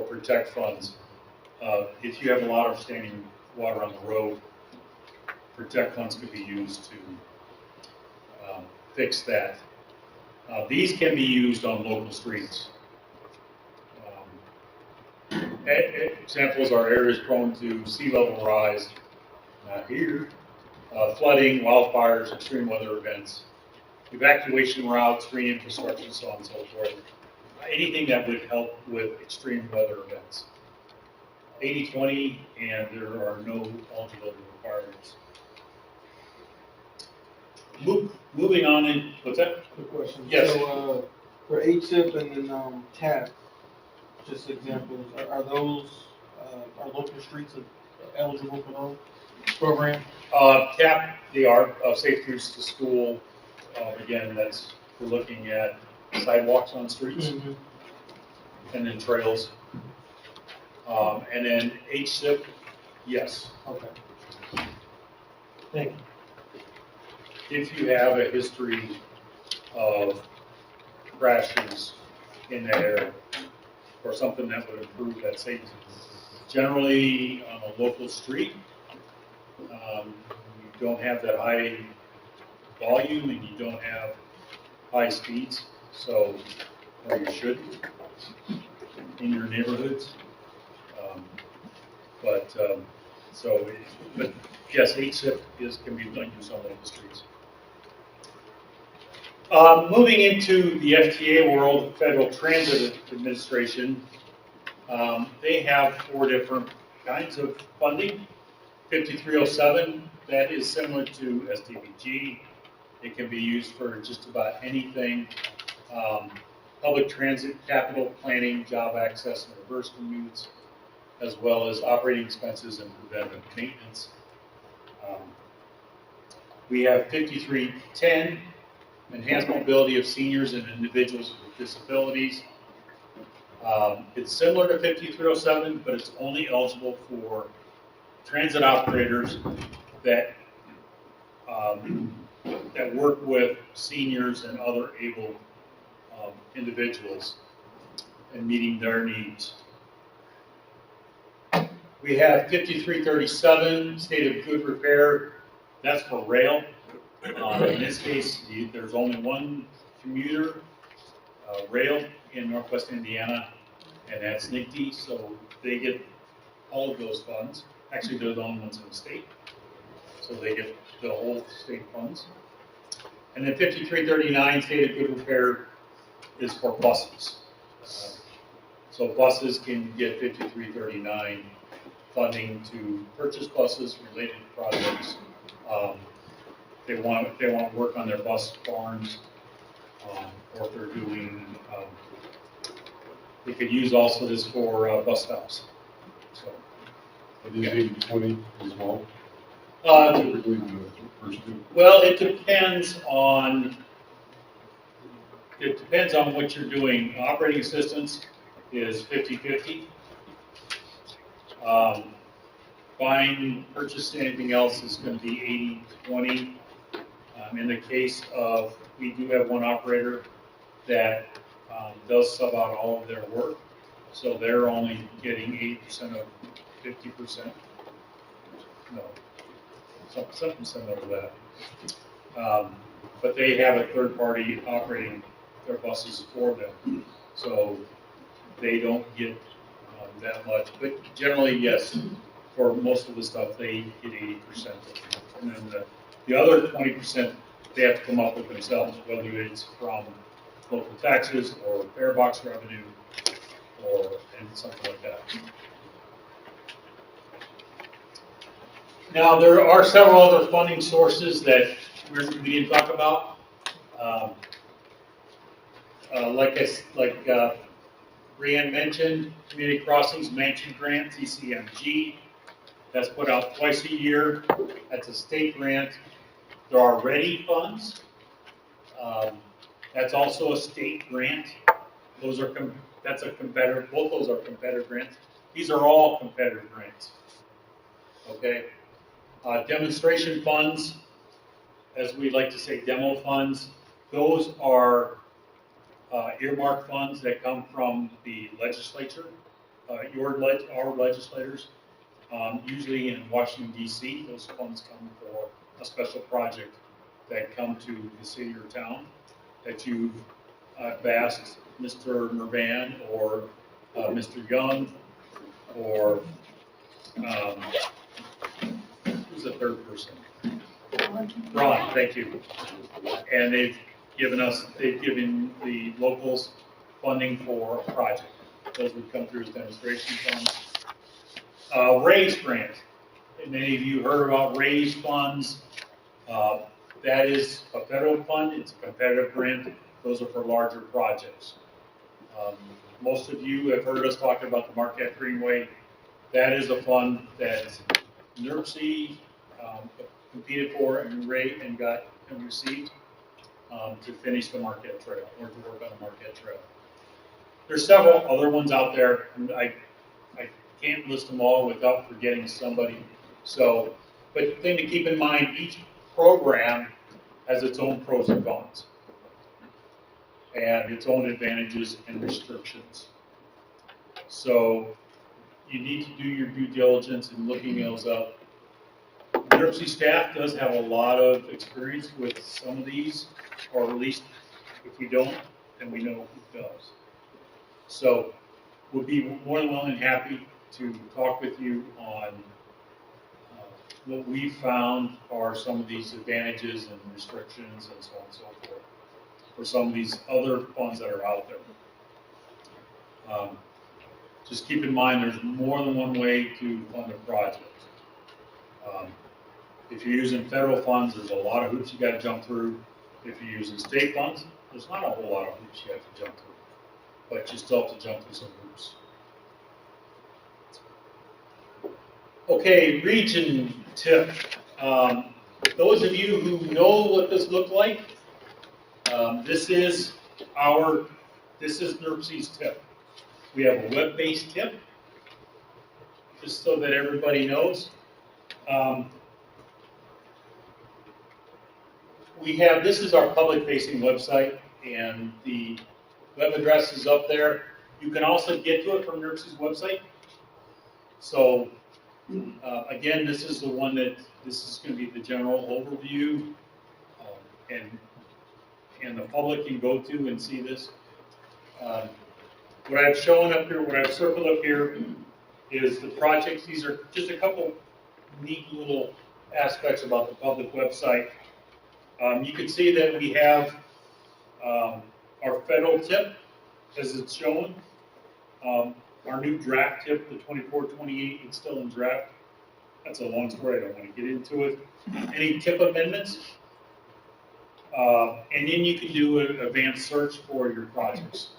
protect funds. If you have a lot of standing water on the road, protect funds could be used to fix that. These can be used on local streets. Examples are areas prone to sea level rise, flooding, wildfires, extreme weather events, evacuation routes, green infrastructure, so on and so forth. Anything that would help with extreme weather events. 80/20, and there are no eligibility requirements. Moving on in, what's that? Quick question. Yes. So, for HSIP and then TAP, just examples, are those, are local streets eligible for those programs? CAP, they are safe routes to school. Again, we're looking at sidewalks on streets and then trails. And then HSIP, yes. Okay. Thank you. If you have a history of crashes in that area or something that would improve that safety. Generally, on a local street, you don't have that high volume and you don't have high speeds, or you should in your neighborhoods. But yes, HSIP can be done used on local streets. Moving into the FTA world, Federal Transit Administration, they have 4 different kinds of funding. 5307, that is similar to SDBG. It can be used for just about anything. Public transit, capital planning, job access, and reverse commutes, as well as operating expenses and preventive maintenance. We have 5310, enhanced mobility of seniors and individuals with disabilities. It's similar to 5307, but it's only eligible for transit operators that work with seniors and other able individuals and meeting their needs. We have 5337, state of good repair. That's for rail. In this case, there's only one commuter rail in Northwest Indiana, and that's NIRPC, so they get all of those funds. Actually, they're the only ones in the state, so they get the whole state funds. And then 5339, state of good repair, is for buses. So buses can get 5339 funding to purchase buses related to projects. They want work on their bus barns, or if they're doing, they could use also this for bus stops. So, Are these 80/20 as well? Typically the first 2. Well, it depends on what you're doing. Operating assistance is 50/50. Buying, purchasing anything else is going to be 80/20. In the case of, we do have one operator that does sub out all of their work, so they're only getting 80% of 50%. No, something similar to that. But they have a third party operating their buses for them, so they don't get that much. But generally, yes, for most of the stuff, they get 80%. And then the other 20%, they have to come up with themselves, whether it's from local taxes or fare box revenue and something like that. Now, there are several other funding sources that we didn't talk about. Brianne mentioned Community Crossings Mansion Grant, CCMG. That's put out twice a year. That's a state grant. There are READY funds. That's also a state grant. Those are that's a competitive. Both those are competitive grants. These are all competitive grants. Okay. Demonstration funds, as we like to say, demo funds. Those are earmark funds that come from the legislature, our legislators, usually in Washington D.C. Those funds come for a special project that come to the city or town that you've asked Mr. Mervan or Mr. Young or who's the third person? Ron, thank you. And they've given the locals funding for a project. Those would come through as demonstration funds. RAISE grant. Many of you heard about RAISE funds. That is a federal fund. It's a competitive grant. Those are for larger projects. Most of you have heard us talking about the Marquette Greenway. That is a fund that NIRPC competed for and got and received to finish the Marquette Trail or to work on the Marquette Trail. There's several other ones out there. I can't list them all without forgetting somebody. So, but the thing to keep in mind, each program has its own pros and cons and its own advantages and restrictions. So you need to do your due diligence in looking those up. NIRPC staff does have a lot of experience with some of these, or at least if we don't, then we know who does. So we'll be more than willing and happy to talk with you on what we found are some of these advantages and restrictions and so on and so forth for some of these other funds that are out there. Just keep in mind there's more than one way to fund a project. If you're using federal funds, there's a lot of hoops you got to jump through. If you're using state funds, there's not a whole lot of hoops you have to jump through, but you still have to jump through some hoops. Okay, region tip. Those of you who know what this looked like, this is NIRPC's tip. We have a web-based tip, just so that everybody knows. This is our public-facing website, and the web address is up there. You can also get to it from NIRPC's website. So, again, this is the one this is going to be the general overview, and the public can go to and see this. What I've shown up here, what I've circled up here, is the projects. These are just a couple neat little aspects about the public website. You can see that we have our federal tip, as it's shown. Our new draft tip, the 24-28, it's still in draft. That's a long story, I don't want to get into it. Any tip amendments? And then you can do an advanced search for your projects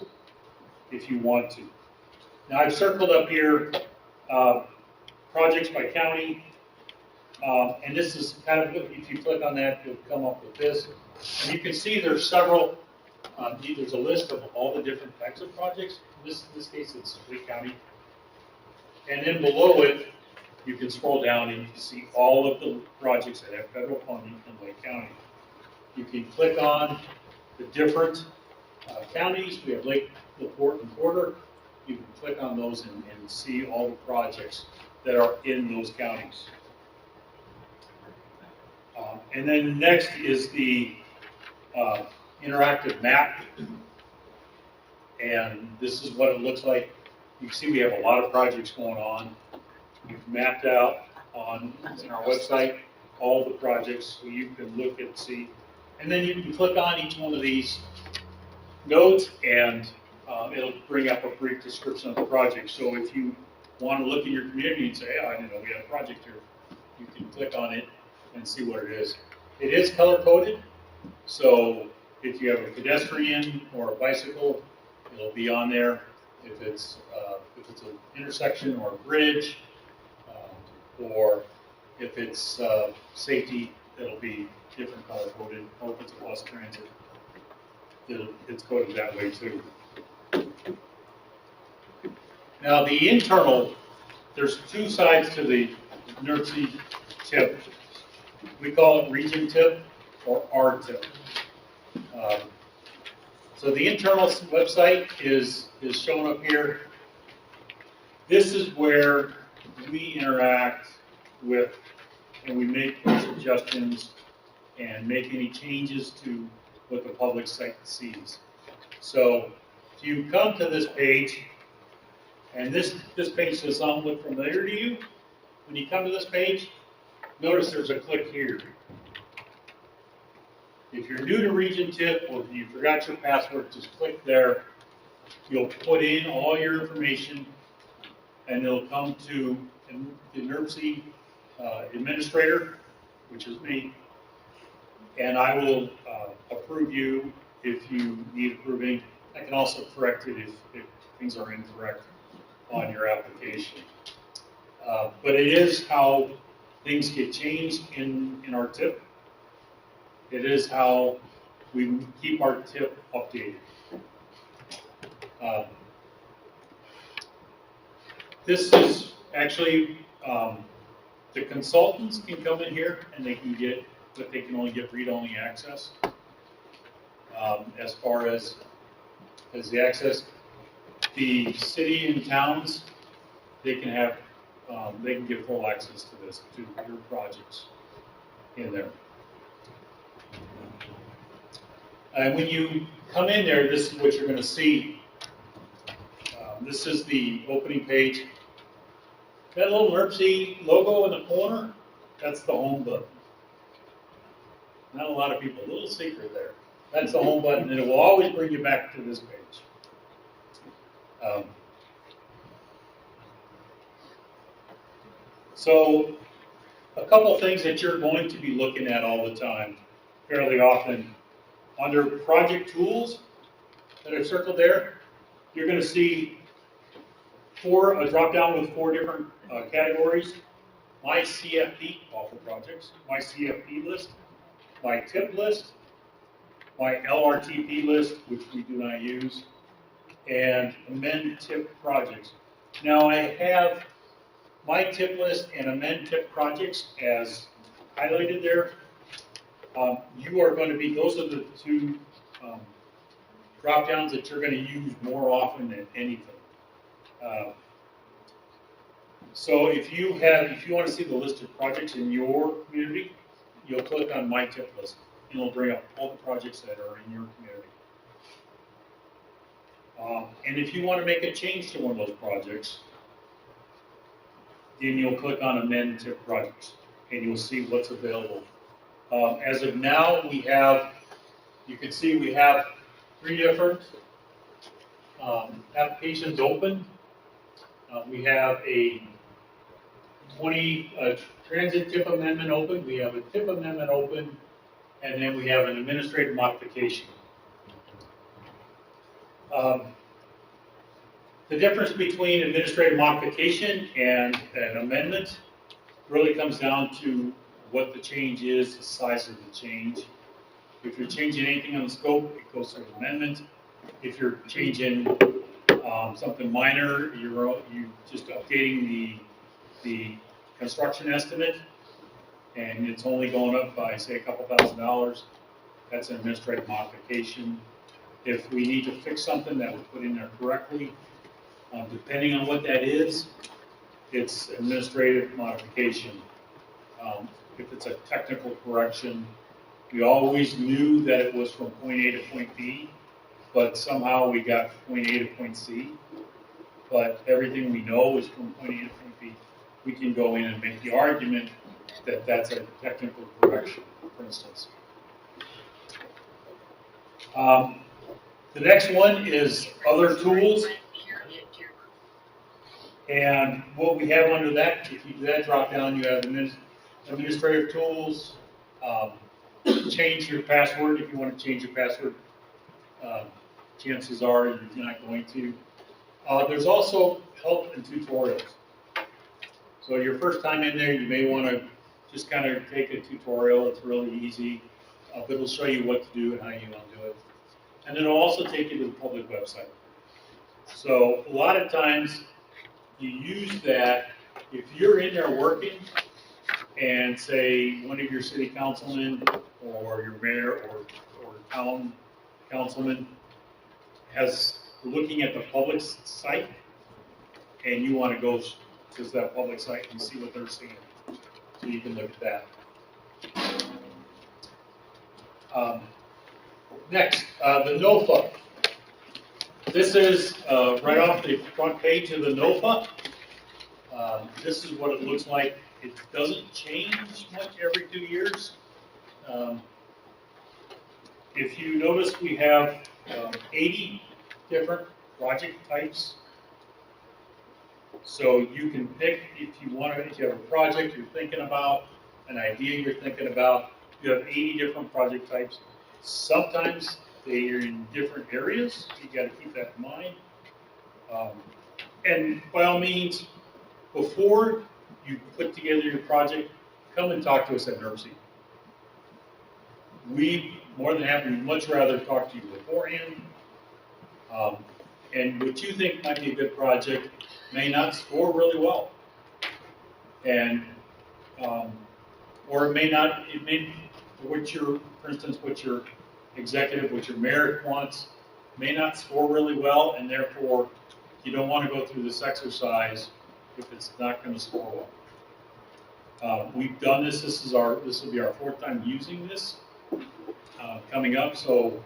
if you want to. Now I've circled up here projects by county, and this is kind of, if you click on that, you'll come up with this. And you can see there's several, there's a list of all the different types of projects. In this case, it's Lake County. And then below it, you can scroll down and you can see all of the projects that have federal funding in Lake County. You can click on the different counties. We have Lake, LaPorte, and Porter. You can click on those and see all the projects that are in those counties. And then next is the interactive map. And this is what it looks like. You can see we have a lot of projects going on. We've mapped out on our website all the projects so you can look and see. And then you can click on each one of these nodes and it'll bring up a brief description of the project. So if you want to look in your community and say, oh, I didn't know we had a project here, you can click on it and see what it is. It is color coded. So if you have a pedestrian or a bicycle, it'll be on there. if it's an intersection or a bridge, or if it's safety, it'll be different color coded, or if it's a bus transit, it's coded that way too. Now the internal, there's two sides to the NIRPC tip. We call it region tip or R tip. So the internal website is shown up here. This is where we interact with and we make suggestions and make any changes to what the public site sees. So if you come to this page, and this page does not look familiar to you, when you come to this page, notice there's a click here. If you're new to Region Tip or if you forgot your password, just click there. You'll put in all your information and it'll come to the NIRPC administrator, which is me, and I will approve you if you need approving. I can also correct it if things are incorrect on your application. But it is how things get changed in our tip. It is how we keep our tip updated. This is actually, the consultants can come in here and they can get, but they can only get read-only access. As far as the access, the city and towns, they can have, they can get full access to this, to your projects in there. And when you come in there, this is what you're going to see. This is the opening page. That little NIRPC logo in the corner, that's the home button. Not a lot of people, a little secret there. That's the home button, and it will always bring you back to this page. So, a couple things that you're going to be looking at all the time, fairly often. Under project tools that are circled there, you're going to see a drop down with 4 different categories. My CFP, all for projects, my CFP list, my tip list, my LRTP list, which we do not use, and amend tip projects. Now I have my tip list and amend tip projects as highlighted there. You are going to be, those are the 2 drop downs that you're going to use more often than anything. So if you want to see the list of projects in your community, you'll click on my tip list and it'll bring up all the projects that are in your community. And if you want to make a change to one of those projects, then you'll click on amend tip projects and you'll see what's available. As of now, we have, you can see we have 3 different applications open. We have a transit tip amendment open, we have a tip amendment open, and then we have an administrative modification. The difference between administrative modification and an amendment really comes down to what the change is, the size of the change. If you're changing anything on the scope, it goes to an amendment. If you're changing something minor, you're just updating the construction estimate, and it's only going up by, say, a couple $1,000s, that's an administrative modification. If we need to fix something that we put in there correctly, depending on what that is, it's administrative modification. If it's a technical correction, we always knew that it was from point A to point B, but somehow we got point A to point C. But everything we know is from point A to point B. We can go in and make the argument that that's a technical correction, for instance. The next one is other tools. And what we have under that, if you do that drop down, you have administrative tools, change your password if you want to change your password. Chances are you're not going to. There's also help and tutorials. So your first time in there, you may want to just kind of take a tutorial. It's really easy, but it'll show you what to do and how you want to do it. And it'll also take you to the public website. So a lot of times you use that if you're in there working and say one of your city councilmen or your mayor or town councilman has looking at the public site and you want to go to that public site and see what they're seeing. So you can look at that. Next, the NOFA. This is right off the front page of the NOFA. This is what it looks like. It doesn't change much every 2 years. If you notice, we have 80 different project types. So you can pick if you want to, if you have a project you're thinking about, an idea you're thinking about, you have 80 different project types. Sometimes they are in different areas. You got to keep that in mind. And by all means, before you put together your project, come and talk to us at NIRPC. We more than happy, we'd much rather talk to you beforehand. And what you think might be a good project may not score really well. And, or it may not, it may, what your, for instance, what your executive, what your mayor wants may not score really well, and therefore you don't want to go through this exercise if it's not going to score well. We've done this. This will be our 4th time using this coming up. So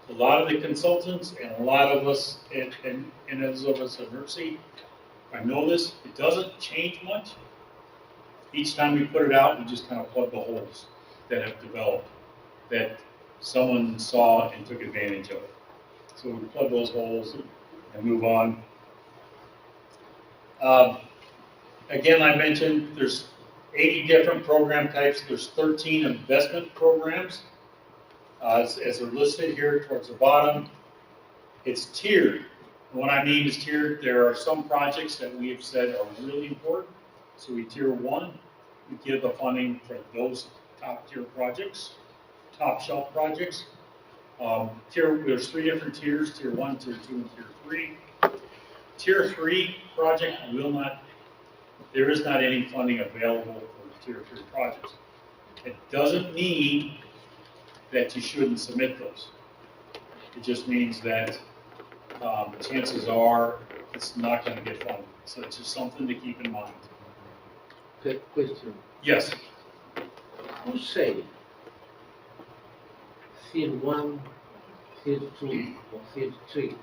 a lot of the consultants and a lot of us, and those of us at NIRPC, I know this. It doesn't change much. Each time we put it out, we just kind of plug the holes that have developed that someone saw and took advantage of. So we plug those holes and move on. Again, I mentioned there's 80 different program types. There's 13 investment programs. As they're listed here towards the bottom, it's tiered. And what I mean is tiered. There are some projects that we have said are really important. So we tier 1. We give the funding for those top tier projects, top shelf projects. There's 3 different tiers: tier 1, tier 2, and tier 3. Tier 3 project will not. There is not any funding available for tier 3 projects. It doesn't mean that you shouldn't submit those. It just means that chances are it's not going to get funded. So it's just something to keep in mind. Quick question. Yes. Who say field 1, field 2, or field 3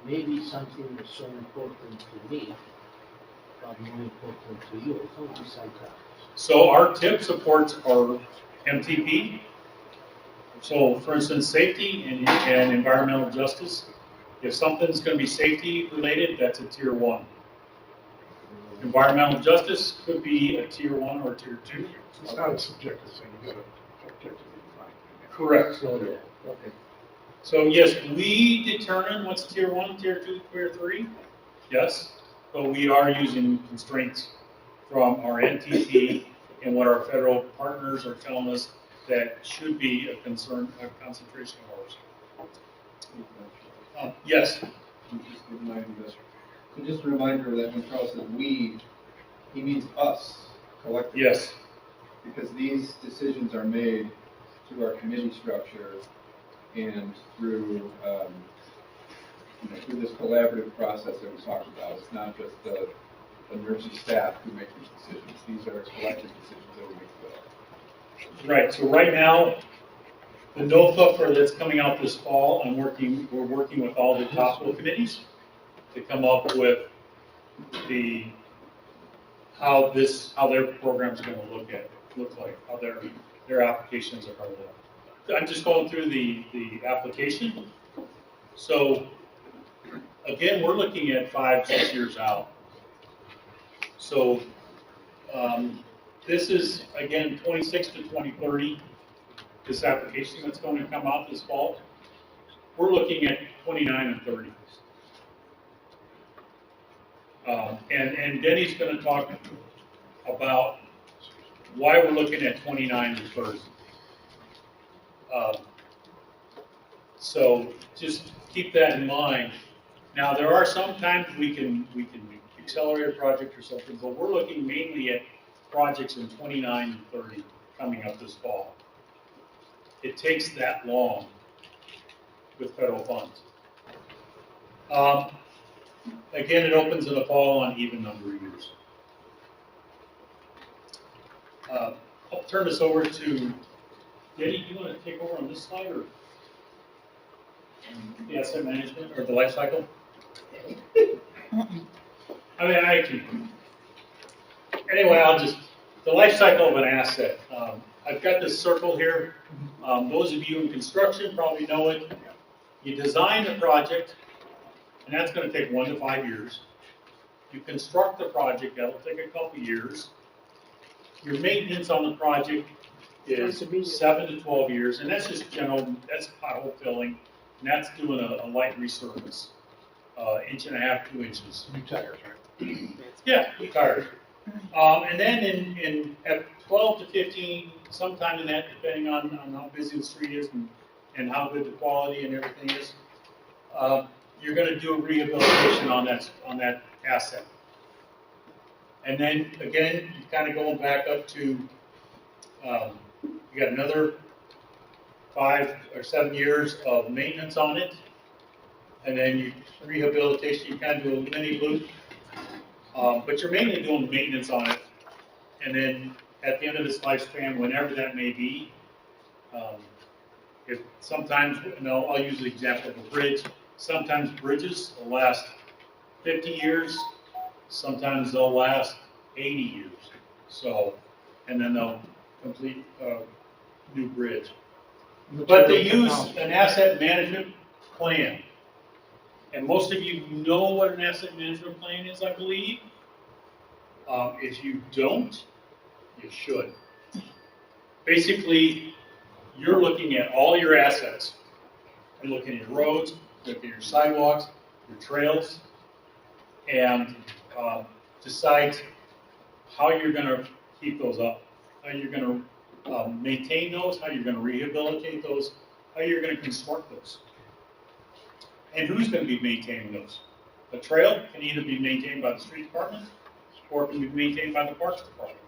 maybe something that's so important to me, but more important to you? How do you decide that? So our TIP supports our MTP. So for instance, safety and environmental justice. If something's going to be safety related, that's a tier 1. Environmental justice could be a tier 1 or tier 2. It's not a subjective thing, you gotta objectively define it. Correct. So, yeah, okay. So yes, we determine what's tier 1, tier 2, tier 3. Yes, but we are using constraints from our NTP and what our federal partners are telling us that should be a concern, a concentration of ours. Yes. So just a reminder that when Charles says we, he means us collectively. Yes. Because these decisions are made through our committee structure and through, through this collaborative process that we talked about. It's not just the NIRPC staff who make these decisions. These are collective decisions that we make together. Right. So right now, the NOFA that's coming out this fall, we're working with all the hospital committees to come up with how their programs are going to look like, how their applications are going to look. I'm just going through the application. So again, we're looking at 5-6 years out. So this is again 26 to 2030. This application that's going to come out this fall. We're looking at 29 and 30. And Denny's gonna talk about why we're looking at 29 and 30. So just keep that in mind. Now, there are some times we can accelerate a project or something, but we're looking mainly at projects in 29 and 30 coming up this fall. It takes that long with federal funds. Again, it opens in the fall on even number of years. I'll turn this over to Denny. Do you want to take over on this slide, or the asset management or the life cycle? I mean, I can. Anyway, the life cycle of an asset. I've got this circle here. Those of you in construction probably know it. You design the project, and that's going to take 1 to 5 years. You construct the project, that'll take a couple years. Your maintenance on the project is 7 to 12 years, and that's just general, that's pothole filling, and that's doing a light resurface, 1.5 inches, 2 inches. New tires, right? Yeah, new tires. And then at 12 to 15, sometime in that, depending on how busy the street is and how good the quality and everything is, you're going to do a rehabilitation on that asset. And then again, you're kind of going back up to, you got another 5 or 7 years of maintenance on it, and then you rehabilitation. You kind of do a mini loop, but you're mainly doing maintenance on it. And then at the end of this lifespan, whenever that may be, if sometimes, I'll use the example of a bridge. Sometimes bridges will last 50 years. Sometimes they'll last 80 years. So, and then they'll complete a new bridge. But they use an asset management plan. And most of you know what an asset management plan is, I believe. If you don't, you should. Basically, you're looking at all your assets. You're looking at your roads, looking at your sidewalks, your trails, and decide how you're going to keep those up, how you're going to maintain those, how you're going to rehabilitate those, how you're going to construct those. And who's going to be maintaining those? The trail can either be maintained by the street department or it can be maintained by the parks department.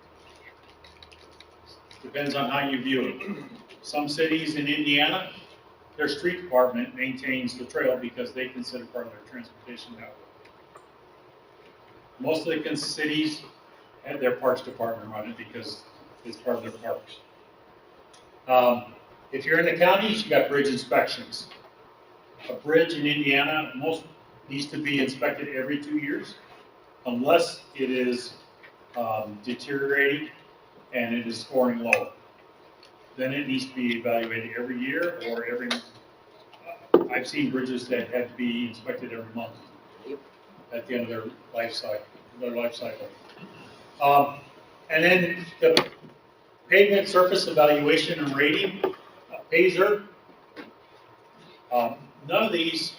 Depends on how you view it. Some cities in Indiana, their street department maintains the trail because they consider part of their transportation network. Most of the cities have their parks department run it because it's part of their parks. If you're in the counties, you got bridge inspections. A bridge in Indiana needs to be inspected every 2 years, unless it is deteriorating and it is scoring low. Then it needs to be evaluated every year or every. I've seen bridges that had to be inspected every month at the end of their life cycle. And then the pavement surface evaluation and rating, PASER. None of these,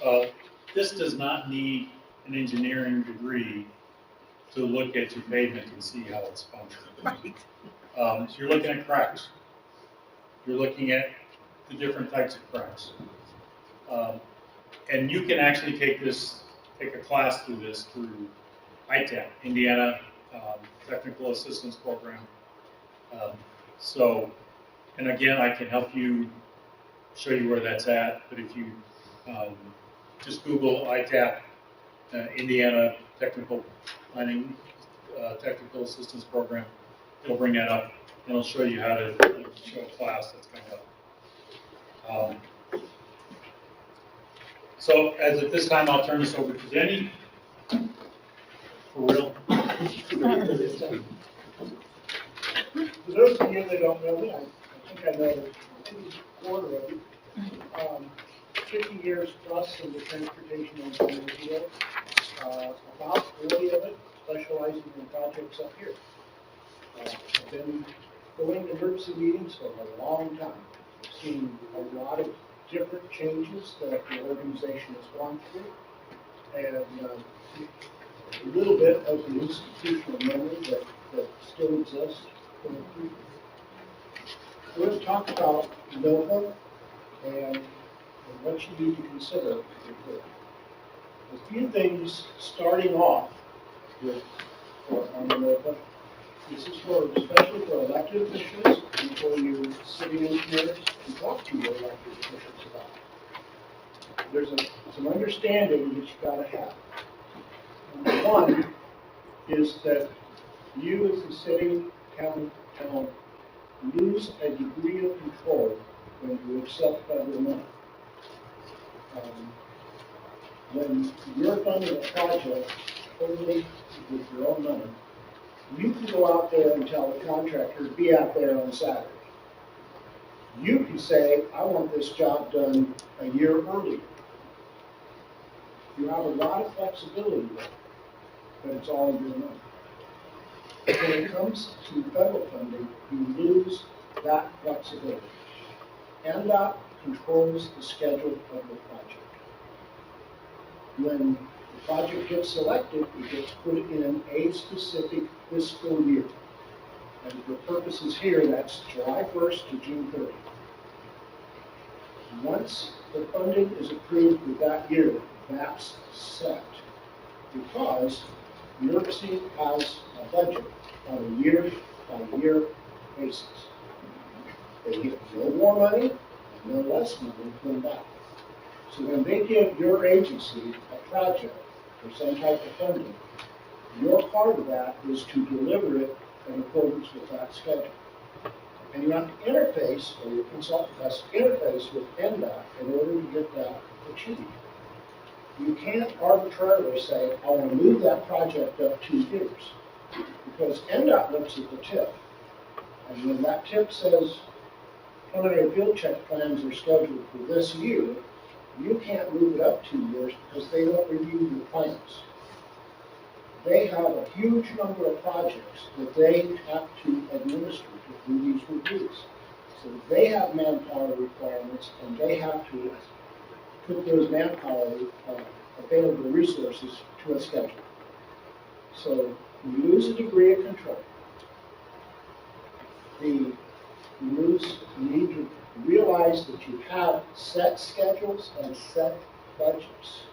this does not need an engineering degree to look at your pavement and see how it's functioning. So you're looking at cracks. You're looking at the different types of cracks. And you can actually take a class through this through ITAP, Indiana Technical Assistance Program. And again, I can help you show you where that's at, but if you just Google ITAP, Indiana Technical Planning, Technical Assistance Program, it'll bring that up, and it'll show you how to show a class that's coming up. So as at this time, I'll turn this over to Denny. For real. For those of you that don't know me, I think I know a quarter of you. 50 years plus in the transportation engineering field, about 40 of it specializing in projects up here. I've been going to NIRPC meetings for a long time. I've seen a lot of different changes that the organization has gone through. And a little bit of the institutional memory that still exists. We're going to talk about NOPA and what you need to consider. A few things starting off with on the NOPA. This is for, especially for elected officials and for your city engineers to talk to your elected officials about. There's some understanding that you've got to have. Number one is that you as the city, county, town, lose a degree of control when you accept federal money. When you're funding a project totally with your own money, you can go out there and tell the contractor to be out there on Saturday. You can say, I want this job done a year earlier. You have a lot of flexibility there, but it's all your money. When it comes to federal funding, you lose that flexibility. NDOT controls the schedule of the project. When the project gets selected, it gets put in a specific fiscal year. And for purposes here, that's July 1st to June 30th. Once the funding is approved for that year, that's set. Because NIRPC has a budget on a year-by-year basis. They get no more money and no less money from that. So when they give your agency a project or some type of funding, your part of that is to deliver it in accordance with that schedule. And you have to interface, or your consultant has to interface with NDOT in order to get that achieved. You can't arbitrarily say, I want to move that project up 2 years. Because NDOT looks at the tip. And when that tip says preliminary field check plans are scheduled for this year, you can't move it up 2 years because they don't review your plans. They have a huge number of projects that they have to administer to do these reviews. So they have manpower requirements and they have to put those manpower available resources to a schedule. So you lose a degree of control. You need to realize that you have set schedules and set budgets.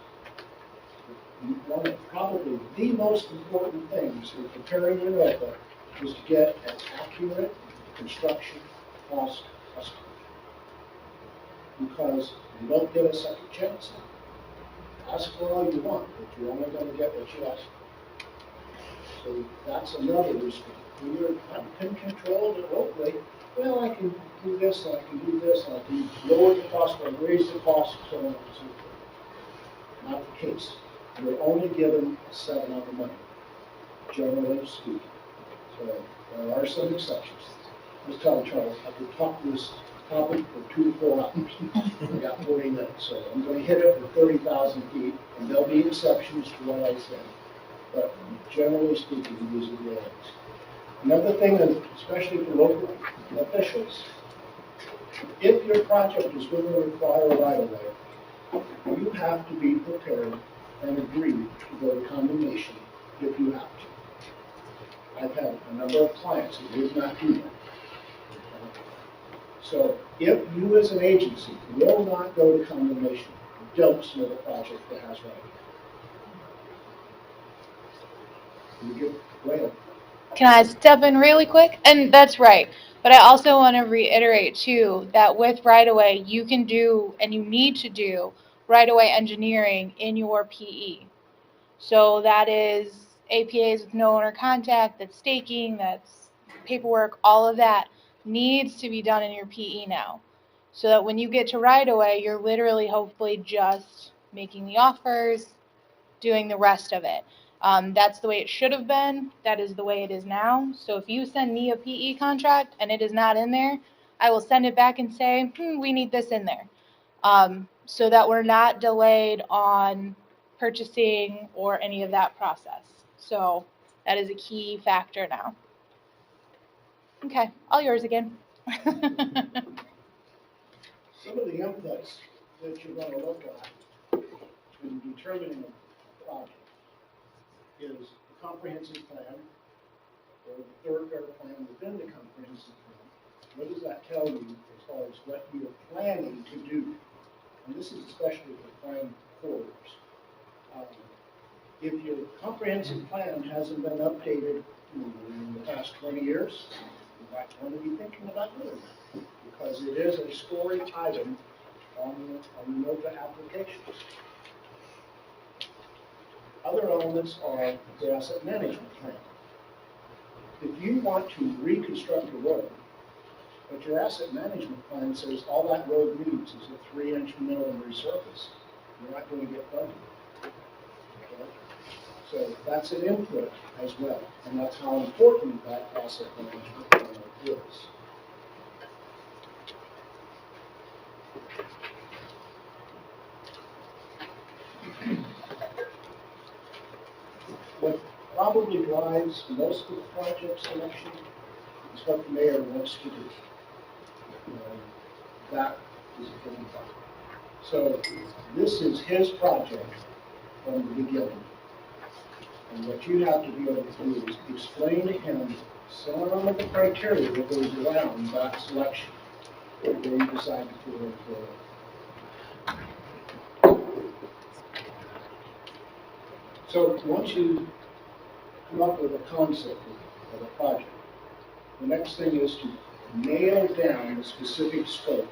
One of probably the most important things in preparing your NOPA is to get an accurate construction cost estimate. Because you don't get a second chance. Ask for all you want, but you're only going to get what you ask for. So that's another reason. When you're in control of it locally, well, I can do this, and I can do this, and I can lower the cost, or raise the cost, so on and so forth. Not the case. You're only given a set amount of money, generally speaking. So there are some exceptions. I was telling Charles, I could talk this topic for 2 to 4 hours. I got 40 minutes, so I'm going to hit it with 30,000 feet, and there'll be exceptions to what I said. But generally speaking, these are the areas. Another thing, especially for local officials, if your project is going to require a right-of-way, you have to be prepared and agree to go to condemnation if you have to. I've had a number of clients who did not do that. So if you as an agency will not go to condemnation, don't submit a project that has right-of-way. Go ahead. Can I step in really quick? And that's right. But I also want to reiterate too that with right-of-way, you can do and you need to do right-of-way engineering in your PE. So that is APAs with no owner contact, that's staking, that's paperwork, all of that needs to be done in your PE now. So that when you get to right-of-way, you're literally hopefully just making the offers, doing the rest of it. That's the way it should have been. That is the way it is now. So if you send me a PE contract and it is not in there, I will send it back and say, we need this in there. So that we're not delayed on purchasing or any of that process. So that is a key factor now. Okay, all yours again. Some of the inputs that you're going to look at in determining a project is the comprehensive plan, or the thoroughfare plan within the comprehensive plan. What does that tell you as far as what you're planning to do? And this is especially for prime corridors. If your comprehensive plan hasn't been updated in the past 20 years, you might want to be thinking about doing that, because it is a scoring item on the NOPA applications. Other elements are the asset management plan. If you want to reconstruct a road, but your asset management plan says all that road needs is a 3-inch minimum resurface, you're not going to get funded. Okay? So that's an input as well, and that's how important that asset management plan is. What probably drives most of the project selection is what the mayor wants to do. That is a given fact. So this is his project from the beginning. And what you have to be able to do is explain to him some of the criteria that goes around that selection before you decide to put it forward. So once you come up with a concept of a project, the next thing is to nail down the specific scope.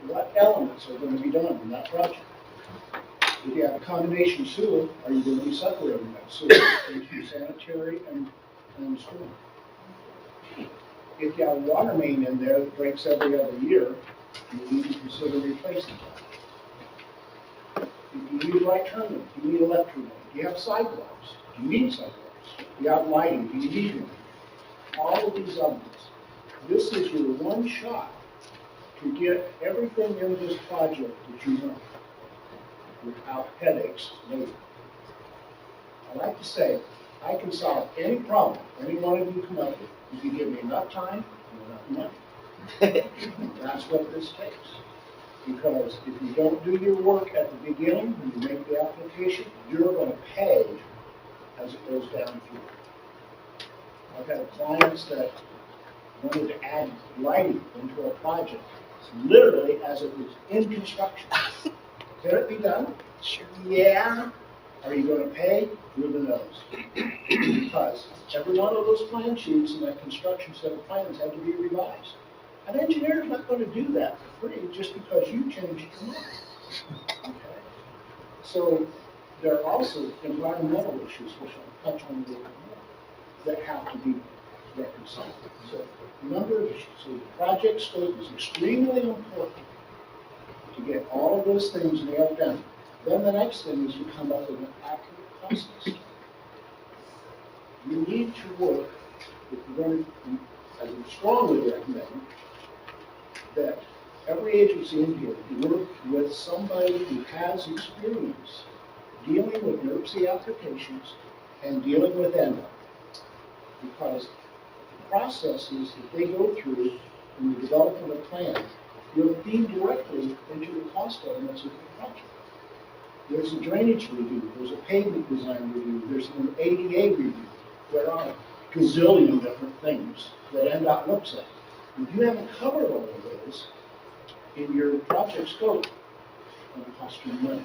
What elements are going to be done in that project? If you have a combination sewer, are you going to be separating that sewer into sanitary and storm? If you have a water main in there that breaks every other year, you need to consider replacing that. If you need right turn lanes, you need electric lanes. Do you have sidewalks? Do you need sidewalks? Do you have lighting? Do you need lighting? All of these elements. This is your one shot to get everything in this project that you want without headaches later. I like to say, I can solve any problem any one of you come up with if you give me enough time and enough money. That's what this takes. Because if you don't do your work at the beginning, when you make the application, you're going to pay as it goes down through. I've had clients that wanted to add lighting into a project, literally as it was in construction. Can it be done? Sure. Yeah. Are you going to pay? Through the nose. Because every one of those plan sheets and that construction set of plans had to be revised. An engineer is not going to do that for free just because you changed your mind. Okay. So there are also environmental issues, which I'll touch on a little bit more, that have to be reconciled. So a number of issues. So the project scope is extremely important to get all of those things nailed down. Then the next thing is to come up with an accurate cost estimate. You need to work, if you're going to, I would strongly recommend that every agency in here work with somebody who has experience dealing with NIRPC applications and dealing with NDOT. Because the processes that they go through in the development of a plan will feed directly into the cost elements of the project. There's a drainage review, there's a pavement design review, there's an ADA review. There are a gazillion different things that NDOT looks at. If you haven't covered all of those in your project scope, it's going to cost you money.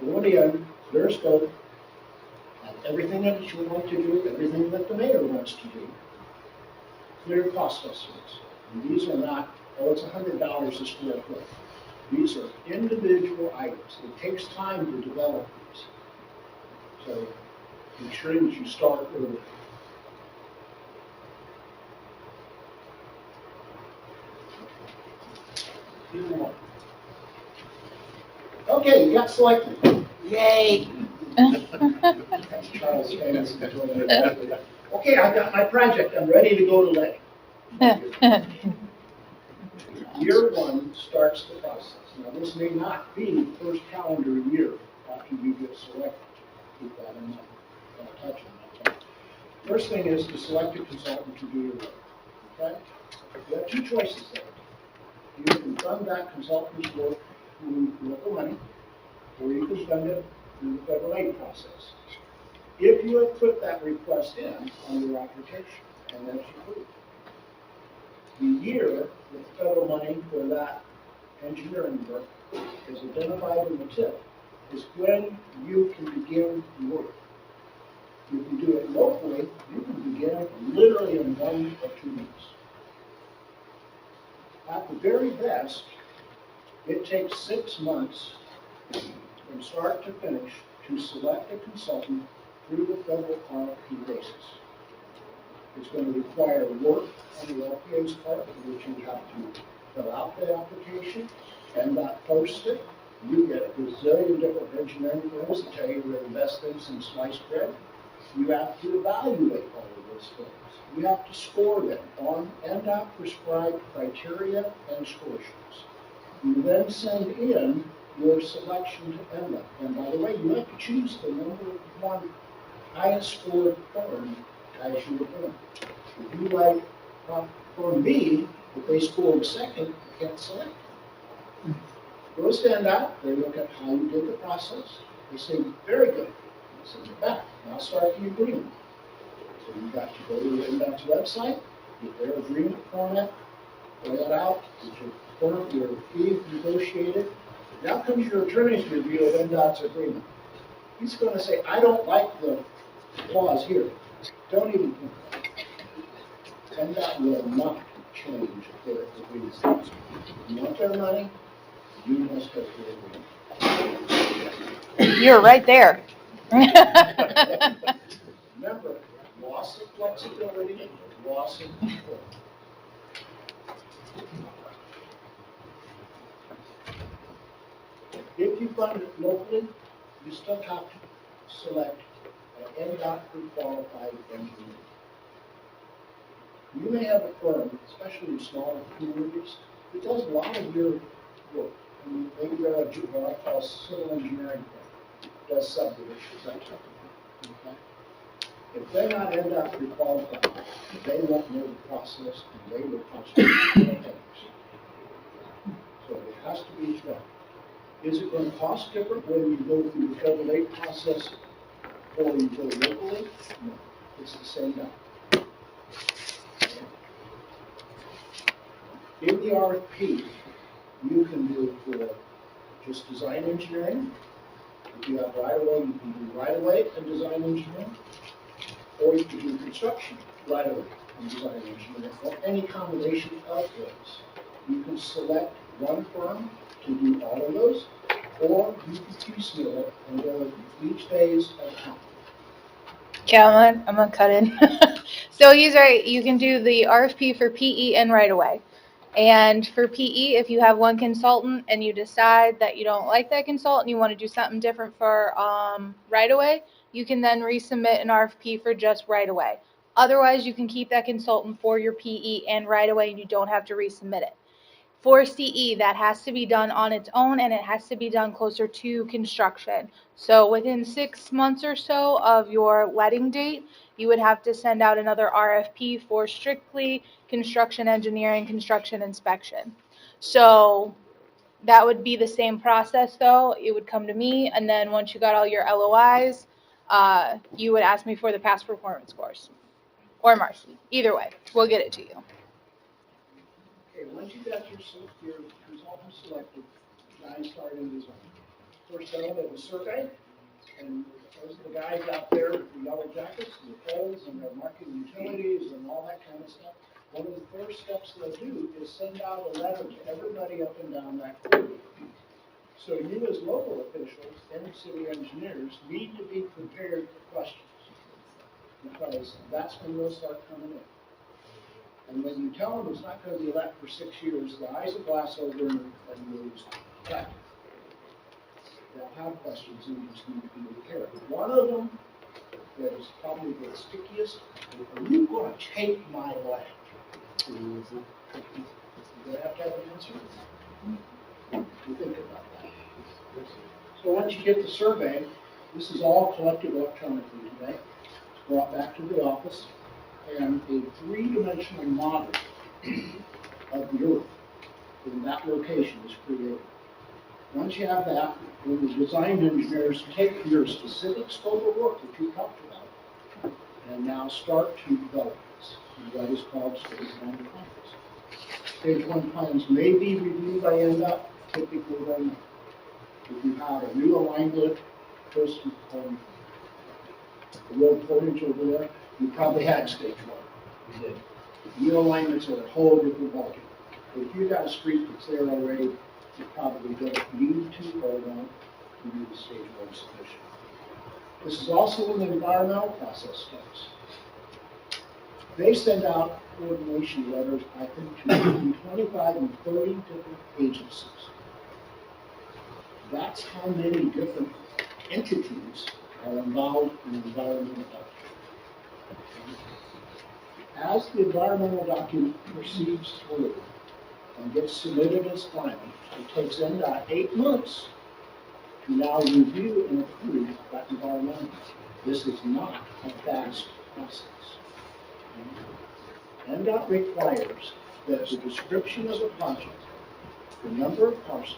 Okay. Their scope, and everything that you want to do, everything that the mayor wants to do, clear cost estimates. And these are not, oh, it's $100 a square foot. These are individual items. It takes time to develop these. So make sure that you start early. Okay, you got selected. Yay! Charles fans. Okay, I've got my project. I'm ready to go to Lake. Year one starts the process. Now, this may not be the first calendar year after you get selected. Keep that in mind. I'll touch on that. First thing is to select a consultant to do your work. Okay? You have two choices there. You can fund that consultant's work through local money, or you can fund it through the federal aid process. If you have put that request in on your application and that's approved, the year that federal money for that engineering work is identified in the tip is when you can begin work. If you do it locally, you can begin literally in 1 or 2 weeks. At the very best, it takes 6 months from start to finish to select a consultant through the federal RFP basis. It's going to require work on the LPA's part, which you have to fill out the application and not post it. You get a gazillion different engineering firms that tell you to invest in some sliced bread. You have to evaluate all of those things. You have to score them on NDOT prescribed criteria and score sheets. You then send in your selection to NDOT. And by the way, you have to choose the number one highest scored firm as your firm. If you like firm B, if they scored second, you can't select them. Goes to NDOT, they look at how you did the process. They say, very good. Send it back. Now start the agreement. So you got to go to NDOT's website, get their agreement format, fill it out, get your fee negotiated. Now comes your attorney's review of NDOT's agreement. He's going to say, I don't like the clause here. Don't even think about it. NDOT will not change their agreement. You want their money, you must have their agreement. You're right there. Remember, loss of flexibility, loss of control. If you fund it locally, you still have to select an NDOT pre-qualified engineer. You may have a firm, especially in smaller communities, that does a lot of your work. I mean, maybe they're what I call civil engineering firm, does subdivisions, that type of thing. Okay? If they're not NDOT pre-qualified, they won't know the process and they will cost you $1,000. So it has to be done. Is it going to cost different when you go through the federal aid process or you go locally? No, it's the same now. In the RFP, you can do it for just design engineering. If you have right-of-way, you can do right-of-way and design engineering. Or you can do construction right-of-way and design engineering, or any combination of those. You can select one firm to do all of those, or you can piecemeal it and go each phase at a time. Okay, I'm gonna cut in. So he's right, you can do the RFP for PE and right away. And for PE, if you have one consultant and you decide that you don't like that consultant, you want to do something different for right away, you can then resubmit an RFP for just right away. Otherwise, you can keep that consultant for your PE and right away and you don't have to resubmit it. For CE, that has to be done on its own and it has to be done closer to construction. So within 6 months or so of your letting date, you would have to send out another RFP for strictly construction engineering, construction inspection. So that would be the same process though. It would come to me and then once you got all your LOIs, you would ask me for the past performance scores. Or Marcy, either way, we'll get it to you. Okay, once you got your consultant selected, now you start in design. First element of the survey, and those are the guys out there with the yellow jackets and the poles and they're marking utilities and all that kind of stuff. One of the first steps they'll do is send out a letter to everybody up and down that corridor. So you as local officials and city engineers need to be prepared for questions because that's when they'll start coming in. And when you tell them it's not going to be let for 6 years, the eyes will glass over and lose track. They'll have questions and you just need to be prepared. One of them that is probably the stickiest is, are you going to take my land? You have to have an answer. You think about that. So once you get the survey, this is all collected electronically today. It's brought back to the office, and a three-dimensional model of the Earth in that location is created. Once you have that, then the design engineers take your specific scope of work that you talked about and now start to develop this, in what is called stage one plans. Stage one plans may be reviewed by NDOT, typically they're not. If you have a new alignment, first, the road portage over there, you probably had stage one. You did. New alignments are a whole different ballgame. If you've got a street that's there already, you probably don't need to or want to do the stage one submission. This is also when the environmental process starts. They send out coordination letters, I think, to between 25 and 30 different agencies. That's how many different entities are involved in environmental document. As the environmental document proceeds through and gets submitted as final, it takes NDOT 8 months to now review and approve that environmental. This is not a fast process. NDOT requires that the description of the project, the number of parcels,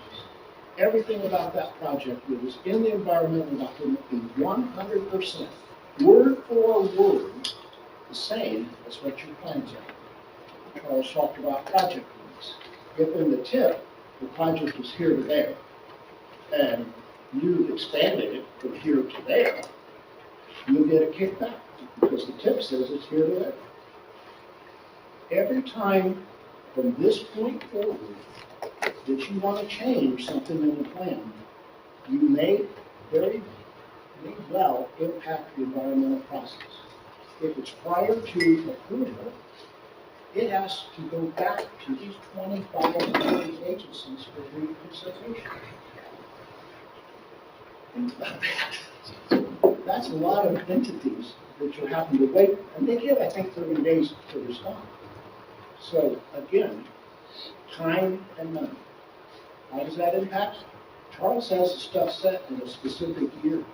everything about that project that is in the environmental document be 100%, word for word, the same as what your plans are. Charles talked about project limits. If in the tip, the project is here to there, and you expanded it from here to there, you'll get a kickback, because the tip says it's here to there. Every time from this point forward that you want to change something in the plan, you may very well impact the environmental process. If it's prior to approval, it has to go back to these 25 agencies for reconsideration. Think about that. That's a lot of entities that you're having to wait, and they get, I think, 30 days to respond. So again, time and money. How does that impact? Charles has the stuff set in a specific year.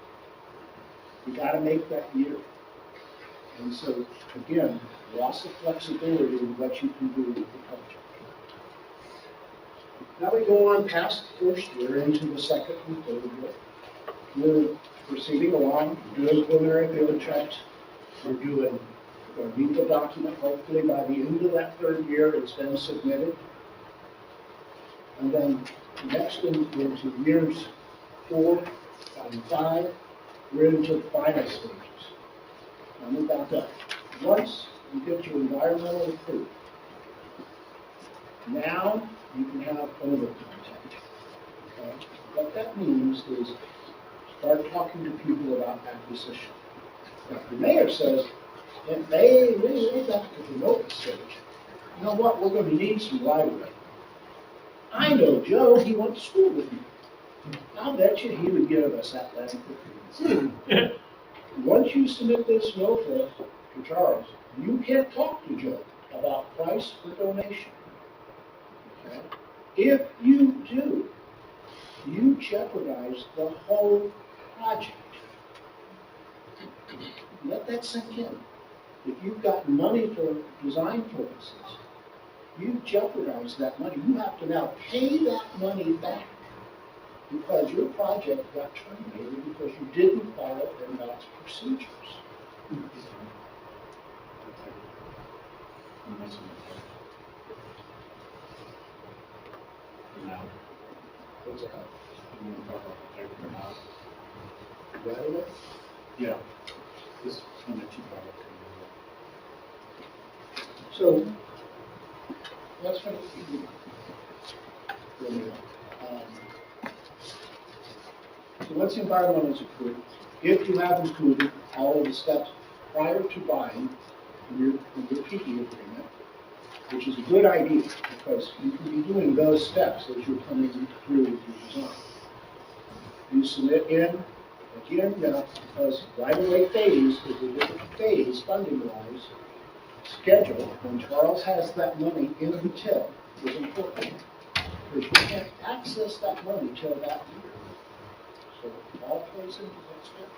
You got to make that year. And so, again, lots of flexibility in what you can do with the project. Now we go on past the first year into the second and third year. We're proceeding along, doing preliminary field checks. We're going to read the document. Hopefully by the end of that third year, it's been submitted. And then next into years 4 and 5, we're into the final stages. Let me back up. Once you get your environmental approved, now you can have owner contact. Okay? What that means is start talking to people about acquisition. If the mayor says, if they really back to the remote stage, you know what, we're going to need some right of way. I know Joe, he went to school with me. I'll bet you he would give us that land. Once you submit this note to Charles, you can't talk to Joe about price or donation. Okay? If you do, you jeopardize the whole project. Let that sink in. If you've got money for design purposes, you jeopardize that money. You have to now pay that money back because your project got terminated because you didn't follow NDOT's procedures. Now, What's that? you want to talk about the type or not? Right away? Yeah. This one that you brought up. So, let's try to so once the environmental is approved, if you have included all of the steps prior to buying your PE agreement, which is a good idea because you can be doing those steps as you're coming through with your design. You submit in, again, now, because right-of-way phase is a different phase funding-wise. Schedule, when Charles has that money in the till, is important. Because you can't access that money till that year. So it all plays into that schedule.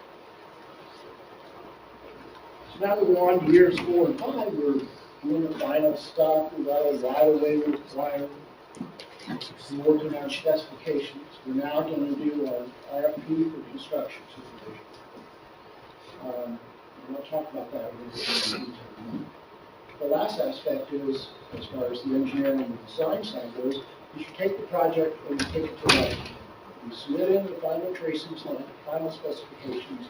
So now we go on to years 4 and 5. We're doing the final stuff. We've got a right-of-way required. We're working on specifications. We're now going to do our RFP for construction supervision. And we'll talk about that a little bit more in detail. The last aspect is, as far as the engineering and design side goes, is you take the project and you take it to market. You submit in the final tracings on it, final specifications.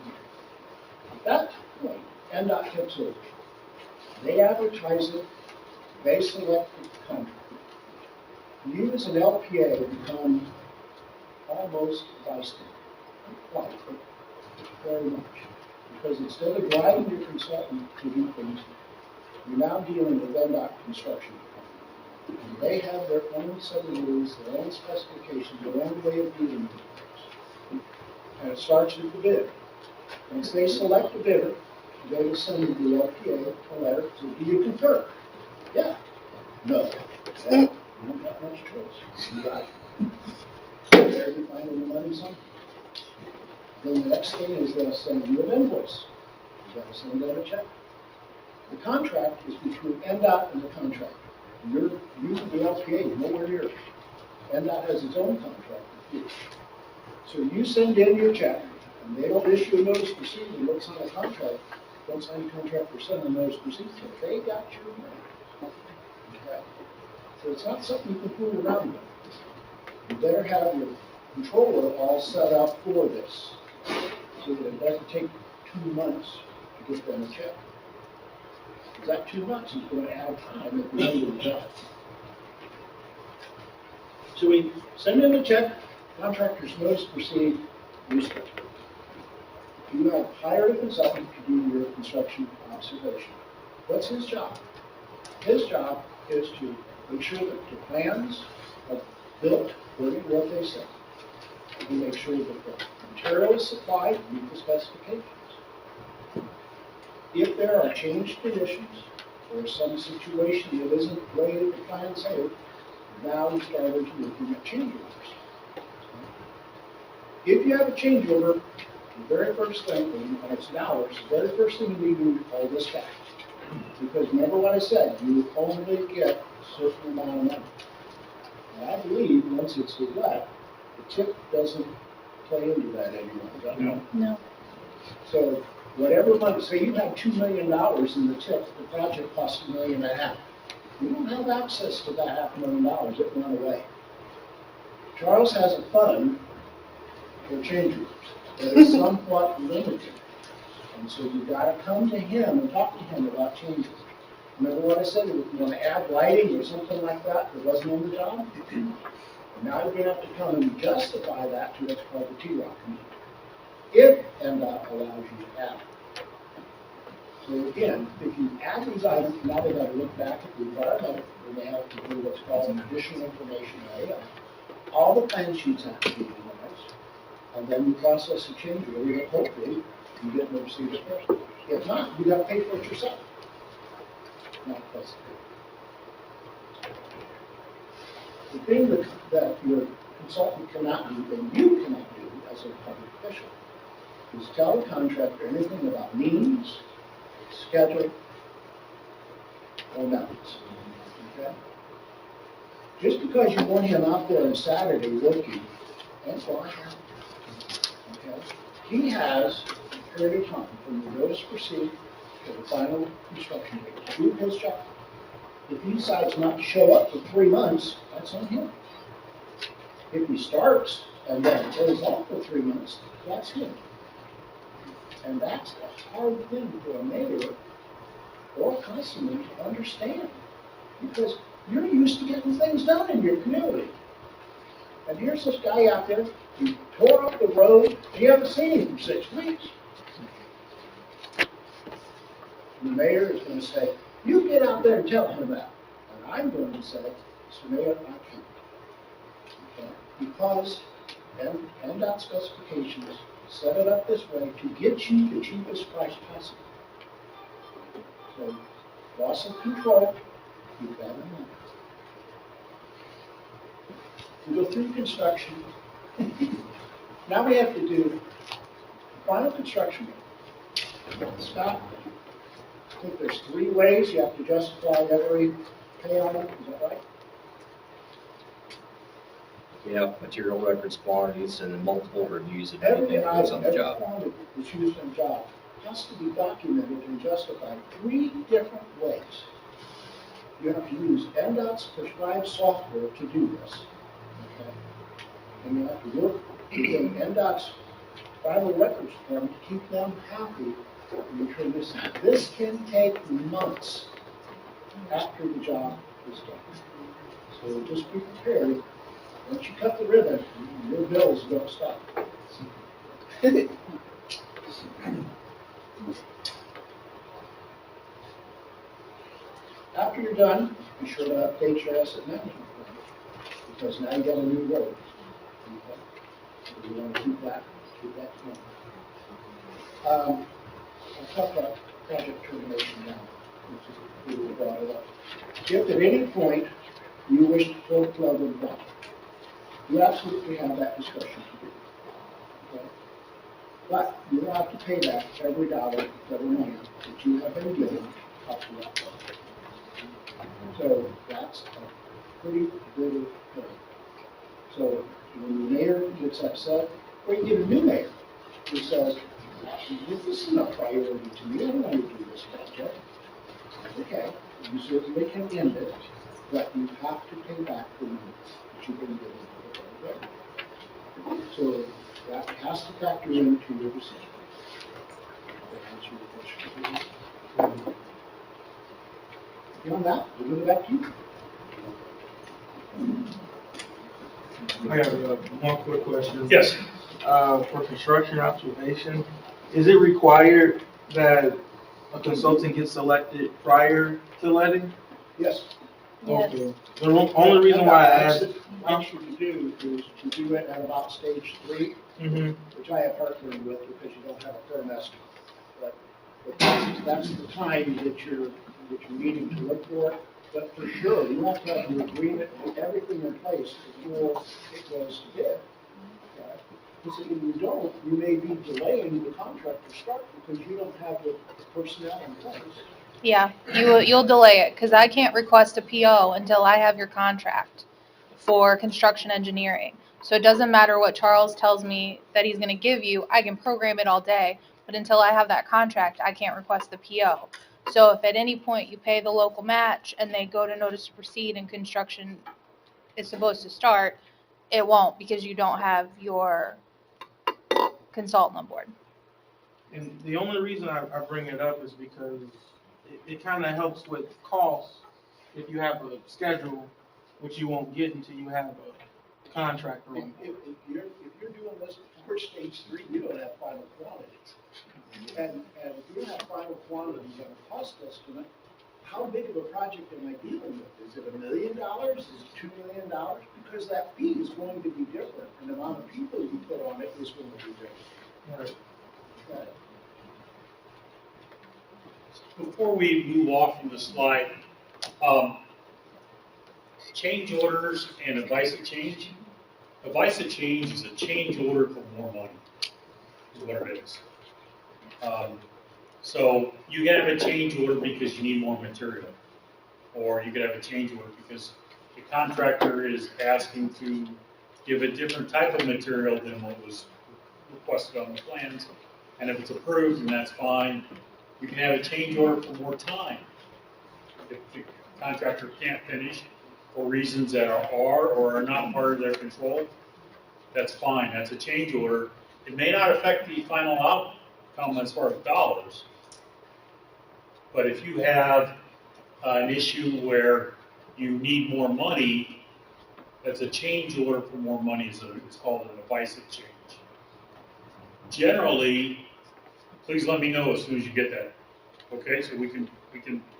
At that point, NDOT takes over. They advertise it, they select the contract. You as an LPA become almost a bystander. Not quite, but very much. Because instead of driving your consultant to do things, you're now dealing with NDOT construction. And they have their own set of rules, their own specifications, their own way of dealing with things. And it starts with the bid. Once they select the bidder, they will send you the LPA a letter to do you concur? Yeah. No. Yeah. You don't have much choice. You got it. So there you find the money somewhere. Then the next thing is they'll send you an invoice. You got to send them a check. The contract is between NDOT and the contractor. You, the LPA, nowhere near it. NDOT has its own contract with you. So you send in your check, and they don't issue a notice to proceed. They don't sign a contract. Don't sign a contract or send a notice to proceed. So they got your money. Okay. So it's not something you can fool around with. You better have your controller all set up for this, so that it doesn't take 2 months to get them a check. Because that 2 months is going to add time at the end of the job. So we send in the check, contractor's notice to proceed, you start. You have hired a consultant to do your construction observation. What's his job? His job is to make sure that the plans are built according to what they say. And make sure that the material is supplied to meet the specifications. If there are changed conditions or some situation that isn't the way that the plans say, now we start into looking at change orders. If you have a change order, the very first thing, and it's an hour, the very first thing you need to do is call this back. Because remember what I said, you only get a certain amount of money. And I believe once it's wet, the tip doesn't play into that anymore. Is that right? No. So whatever money, say you have $2 million in the tip, the project costs $1.5 million. You don't have access to that $500,000, it went away. Charles has a fund for change orders that is somewhat limited. And so you've got to come to him and talk to him about changes. Remember what I said, if you want to add lighting or something like that wasn't on the job? Now you're going to have to come and justify that to what's called the T-Rock committee. If NDOT allows you to add it. So again, if you add these items, now they've got to look back at the environmental, and they have to do what's called additional information area. All the plan sheets have to be analyzed, and then you process a change order, and hopefully you get no receipt first. If not, you got to pay for it yourself. Not plus. The thing that your consultant cannot do, and you cannot do as a public official, is tell the contractor anything about means, schedule, or methods. Okay? Just because you want him out there on Saturday working, that's why. Okay? He has a period of time from the notice to proceed to the final construction date to do his job. If he decides not to show up for 3 months, that's on him. If he starts and then goes off for 3 months, that's him. And that's a hard thing for a mayor or a councilman to understand. Because you're used to getting things done in your community. And here's this guy out there, he tore up the road, and you haven't seen him for 6 weeks. And the mayor is going to say, you get out there and tell him that. And I'm going to say, Mr. Mayor, I can't. Okay? Because NDOT specifications set it up this way to get you the cheapest price possible. So, loss of control, keep that in mind. We go through construction. Now we have to do final construction. Stop. I think there's 3 ways you have to justify every pay on it. Is that right? We have material records, quantities, and then multiple reviews of Every anything that goes item, on the every job. quantity that's used on the job has to be documented and justified 3 different ways. You have to use NDOT's prescribed software to do this, okay? And you have to work within NDOT's final records department to keep them happy and turn this in. This can take months after the job is done. So just be prepared. Once you cut the ribbon, your bills don't stop. After you're done, be sure to update your asset management plan, because now you got a new road. Okay? So you want to keep that going. I'll talk about project termination now, which is we brought it up. If at any point you wish to pull the plug on the project, you absolutely have that discretion to do. Okay? But you will have to pay back every dollar of federal money that you have been given up to that point. So that's a pretty bitter thing. So when the mayor gets upset, or you get a new mayor who says, this isn't a priority to me, I don't want to do this project. Okay, you certainly can end it, but you have to pay back the money that you've been given for the project. So that has to factor into your decision. That answer your question. Beyond that, we'll give it back to you. I have one quick question. Yes. For construction observation, is it required that a consultant gets selected prior to letting? Yes. Yes. Okay. The only reason why I asked. What you can do is to do it at about stage 3, which I have partnered with because you don't have a firm estimate. But that's the time that you're needing to look for it. But for sure, you have to have your agreement and everything in place before it goes to bid. Okay? Because if you don't, you may be delaying the contract to start because you don't have the personnel in place. Yeah, you'll delay it, because I can't request a PO until I have your contract for construction engineering. So it doesn't matter what Charles tells me that he's gonna give you, I can program it all day, but until I have that contract, I can't request the PO. So if at any point you pay the local match and they go to notice to proceed and construction is supposed to start, it won't, because you don't have your consultant on board. And the only reason I bring it up is because it kind of helps with costs if you have a schedule, which you won't get until you have a contract on. If you're doing this for stage 3, you don't have final quantities. And if you have final quantities and a cost estimate, how big of a project am I dealing with? Is it $1 million? Is it $2 million? Because that fee is going to be different, and the amount of people you put on it is going to be different. Right. Right. Before we move off from the slide, change orders and advice of change. Advice of change is a change order for more money, is what it is. So you can have a change order because you need more material, or you could have a change order because the contractor is asking to give a different type of material than what was requested on the plans. And if it's approved, then that's fine. You can have a change order for more time. If the contractor can't finish for reasons that are or are not part of their control, that's fine. That's a change order. It may not affect the final outcome as far as dollars, but if you have an issue where you need more money, that's a change order for more money. It's called an advice of change. Generally, please let me know as soon as you get that. Okay, so we can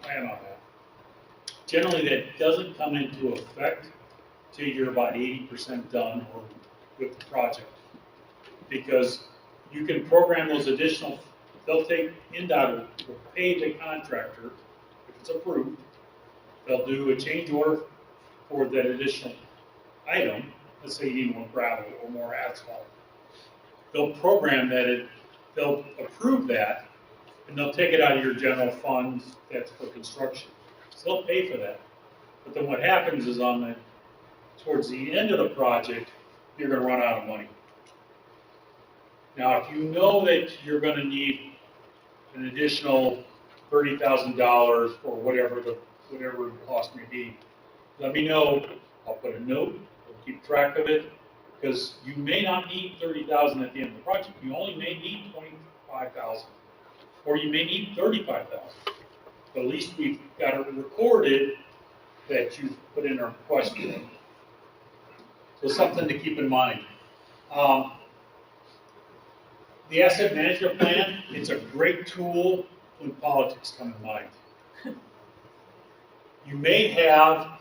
plan on that. Generally, that doesn't come into effect till you're about 80% done or with the project, because you can program those additional. They'll take NDOT will pay the contractor if it's approved. They'll do a change order for that additional item. Let's say you need more gravel or more asphalt. They'll program that. They'll approve that, and they'll take it out of your general funds that's for construction. So they'll pay for that. But then what happens is on the towards the end of the project, you're gonna run out of money. Now, if you know that you're gonna need an additional $30,000 or whatever the cost may be, let me know. I'll put a note, we'll keep track of it, because you may not need 30,000 at the end of the project. You only may need 25,000, or you may need 35,000. But at least we've got it recorded that you put in a request for it. So something to keep in mind. The asset management plan, it's a great tool when politics come in mind. You may have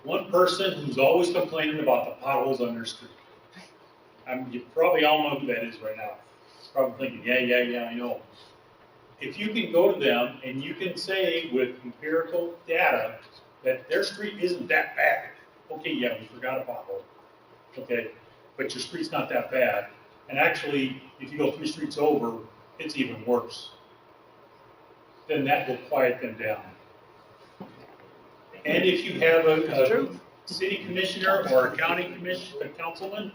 one person who's always complaining about the potholes on their street. You probably all know who that is right now. Probably thinking, yeah, I know. If you can go to them and you can say with empirical data that their street isn't that bad. Okay, yeah, we forgot a pothole. Okay, but your street's not that bad. And actually, if you go 3 streets over, it's even worse. Then that will quiet them down. And if you have a city commissioner or a county councilman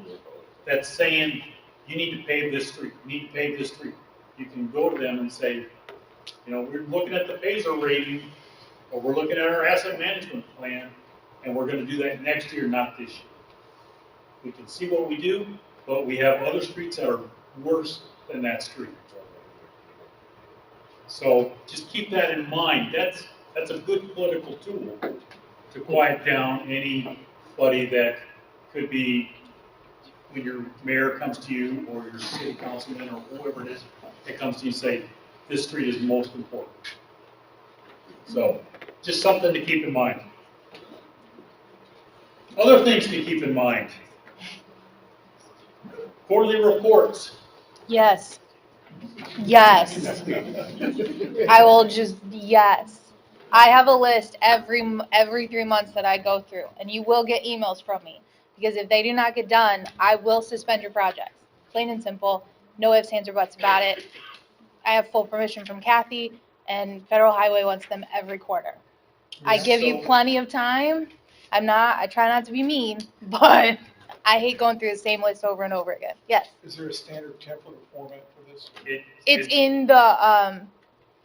that's saying, you need to pave this street, you need to pave this street, you can go to them and say, we're looking at the Phaser rating, or we're looking at our asset management plan, and we're going to do that next year, not this year. We can see what we do, but we have other streets that are worse than that street. So just keep that in mind. That's a good political tool to quiet down anybody that could be, when your mayor comes to you or your city councilman or whoever it is that comes to you and say, this street is most important. So just something to keep in mind. Other things to keep in mind. Quarterly reports. Yes. Yes. I will just, yes. I have a list every 3 months that I go through, and you will get emails from me. Because if they do not get done, I will suspend your projects. Plain and simple. No ifs, ands, or buts about it. I have full permission from Kathy, and Federal Highway wants them every quarter. I give you plenty of time. I try not to be mean, but I hate going through the same list over and over again. Yes? Is there a standard template or format for this? It's in the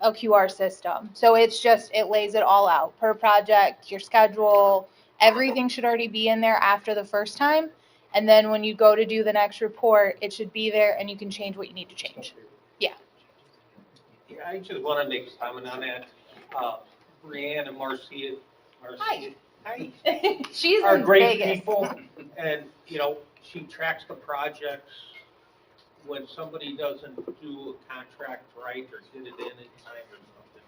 OQR system. So it lays it all out. Per project, your schedule, everything should already be in there after the first time. And then when you go to do the next report, it should be there and you can change what you need to change. Yeah. Yeah, I just want to make a comment on that. Brianne and Marcia. Hi. Hi. She's Are in great Vegas. people, and she tracks the projects. When somebody doesn't do a contract right or get it in time or something,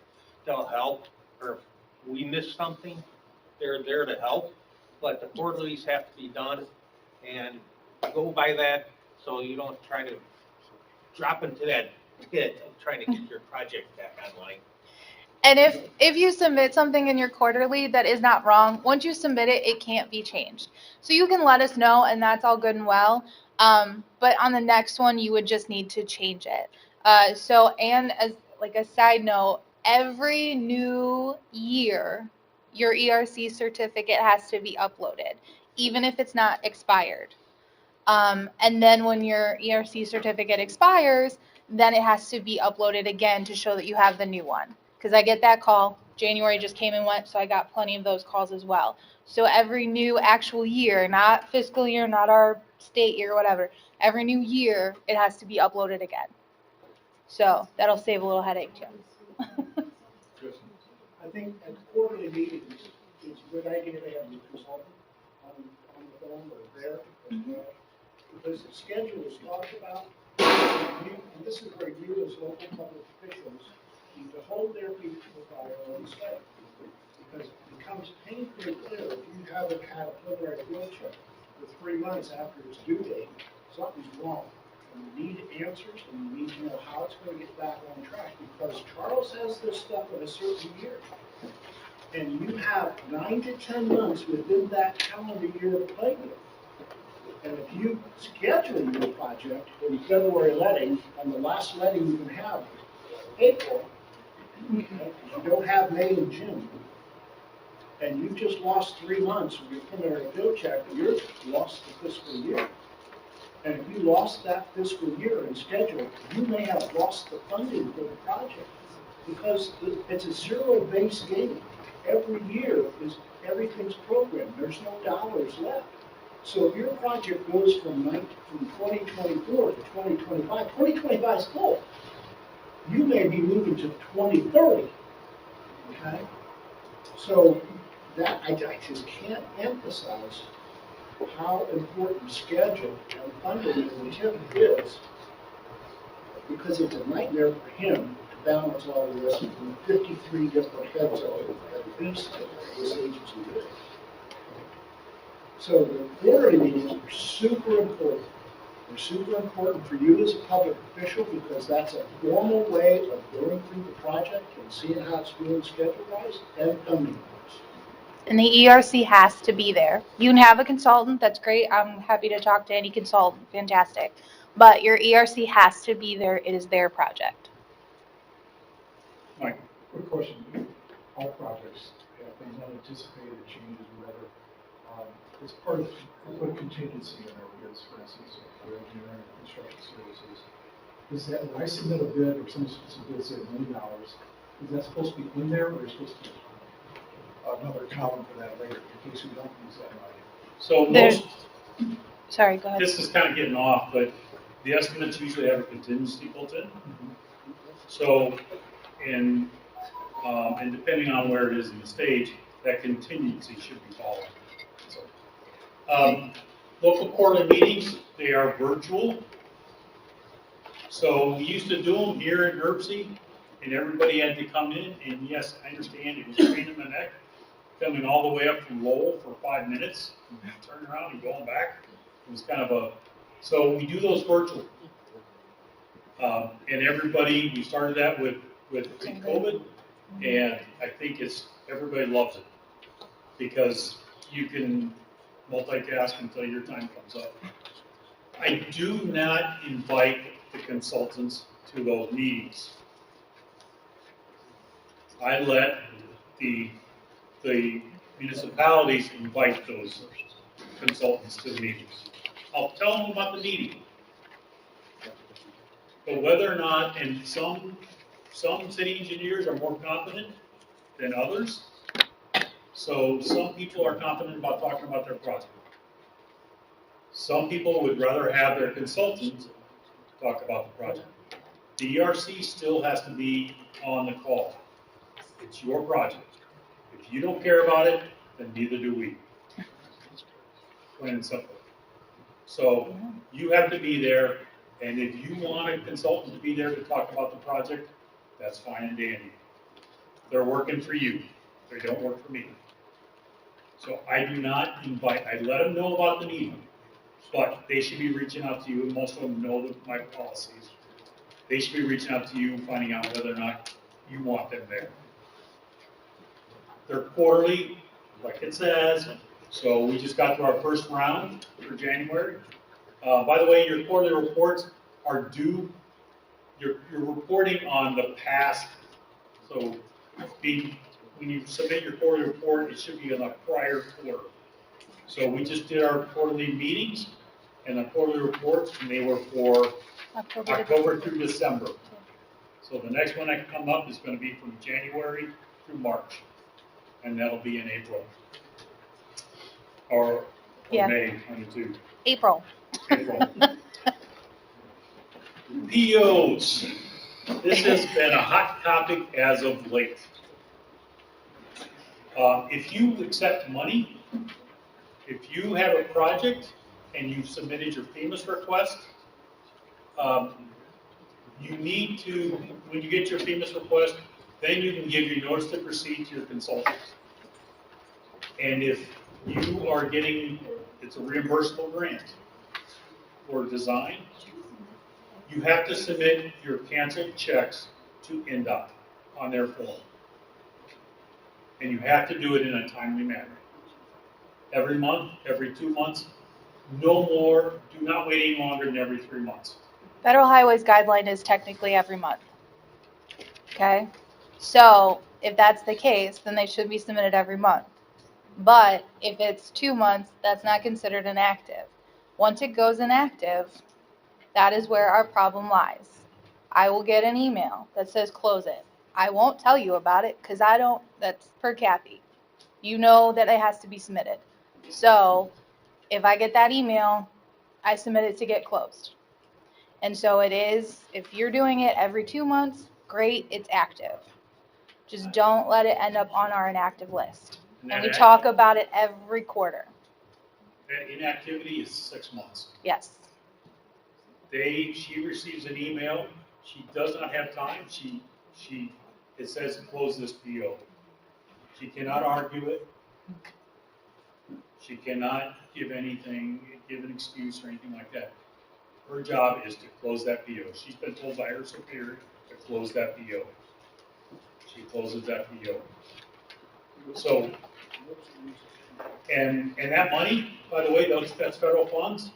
they'll help. Or if we miss something, they're there to help. But the quarterlies have to be done, and go by that so you don't try to drop into that pit of trying to get your project back online. And if you submit something in your quarterly that is not wrong, once you submit it, it can't be changed. So you can let us know, and that's all good and well. But on the next one, you would just need to change it. And as like a side note, every new year, your ERC certificate has to be uploaded, even if it's not expired. And then when your ERC certificate expires, then it has to be uploaded again to show that you have the new one. Because I get that call. January just came and went, so I got plenty of those calls as well. So every new actual year, not fiscal year, not our state year, whatever, every new year, it has to be uploaded again. So that'll save a little headache too. I think at quarterly meetings, it's a good idea to have the consultant on the phone or there as well. Because the schedule is talked about, and this is where you as local public officials need to hold their people to the fire on schedule. Because it becomes painfully clear if you haven't had a preliminary field check for 3 months after its due date, something's wrong. And we need answers, and we need to know how it's going to get back on track. Because Charles has this stuff in a certain year. And you have 9 to 10 months within that calendar year to play with. And if you schedule your project in February letting, and the last letting you can have is April, you don't have May and June. and you just lost 3 months of your preliminary bill check, you've lost the fiscal year. And if you lost that fiscal year in schedule, you may have lost the funding for the project because it's a zero-based game. Every year is everything's programmed. There's no dollars left. So if your project goes from 2024 to 2025, 2025 is full. You may be moving to 2030. Okay? So that I just can't emphasize how important schedule and funding in the TIP is, because it's a nightmare for him to balance all of this from 53 different heads of at least this agency is. So the quarterly meetings are super important. They're super important for you as a public official because that's a formal way of going through the project and seeing how it's doing schedule-wise and funding-wise. And the ERC has to be there. You can have a consultant, that's great. I'm happy to talk to any consultant, fantastic. But your ERC has to be there. It is their project. Mike? Quick question. All projects have things unanticipated changes, whatever. As part of, put contingency in our bids, for instance, for engineering and construction services. Is that, when I submit a bid or some bid say $1 million, is that supposed to be in there or is supposed to be another column for that later in case we don't use that money? So most, Sorry, go ahead. this is kind of getting off, but the estimates usually have a contingency built in. So, and depending on where it is in the stage, that contingency should be followed. So, local quarterly meetings, they are virtual. So we used to do them here at NIRPC, and everybody had to come in, and yes, I understand it was a pain in the neck, coming all the way up from Lowell for 5 minutes, and turning around and going back. It was kind of a, so we do those virtually. And everybody, we started that with COVID, and I think everybody loves it. Because you can multitask until your time comes up. I do not invite the consultants to those meetings. I let the municipalities invite those consultants to the meetings. I'll tell them about the meeting. But whether or not, and some city engineers are more confident than others. So some people are confident about talking about their project. Some people would rather have their consultants talk about the project. The ERC still has to be on the call. It's your project. If you don't care about it, then neither do we. Plain and simple. So you have to be there, and if you want a consultant to be there to talk about the project, that's fine and dandy. They're working for you. They don't work for me. So I do not invite, I let them know about the meeting, but they should be reaching out to you, and most of them know my policies. They should be reaching out to you, finding out whether or not you want them there. They're quarterly, like it says, so we just got to our first round for January. By the way, your quarterly reports are due, you're reporting on the past, so when you submit your quarterly report, it should be in a prior quarter. So we just did our quarterly meetings and the quarterly reports, and they were for October through December. So the next one that come up is going to be from January through March, and that'll be in April. Or May 22. April. POs. This has been a hot topic as of late. If you accept money, if you have a project and you've submitted your FEMA request, you need to, when you get your FEMA request, then you can give your notice to proceed to your consultant. And if you are getting, it's a reimbursable grant for design, you have to submit your canceled checks to NDOT on their form. And you have to do it in a timely manner. Every month, every 2 months, no more, do not wait any longer than every 3 months. Federal Highways guideline is technically every month. Okay? So if that's the case, then they should be submitted every month. But if it's 2 months, that's not considered inactive. Once it goes inactive, that is where our problem lies. I will get an email that says close it. I won't tell you about it because that's per Kathy. You know that it has to be submitted. So if I get that email, I submit it to get closed. And so it is, if you're doing it every 2 months, great, it's active. Just don't let it end up on our inactive list. And we talk about it every quarter. That inactivity is 6 months. Yes. She receives an email, she does not have time, it says to close this PO. She cannot argue it. She cannot give an excuse or anything like that. Her job is to close that PO. She's been told by her superior to close that PO. She closes that PO. So, and that money, by the way, that's federal funds,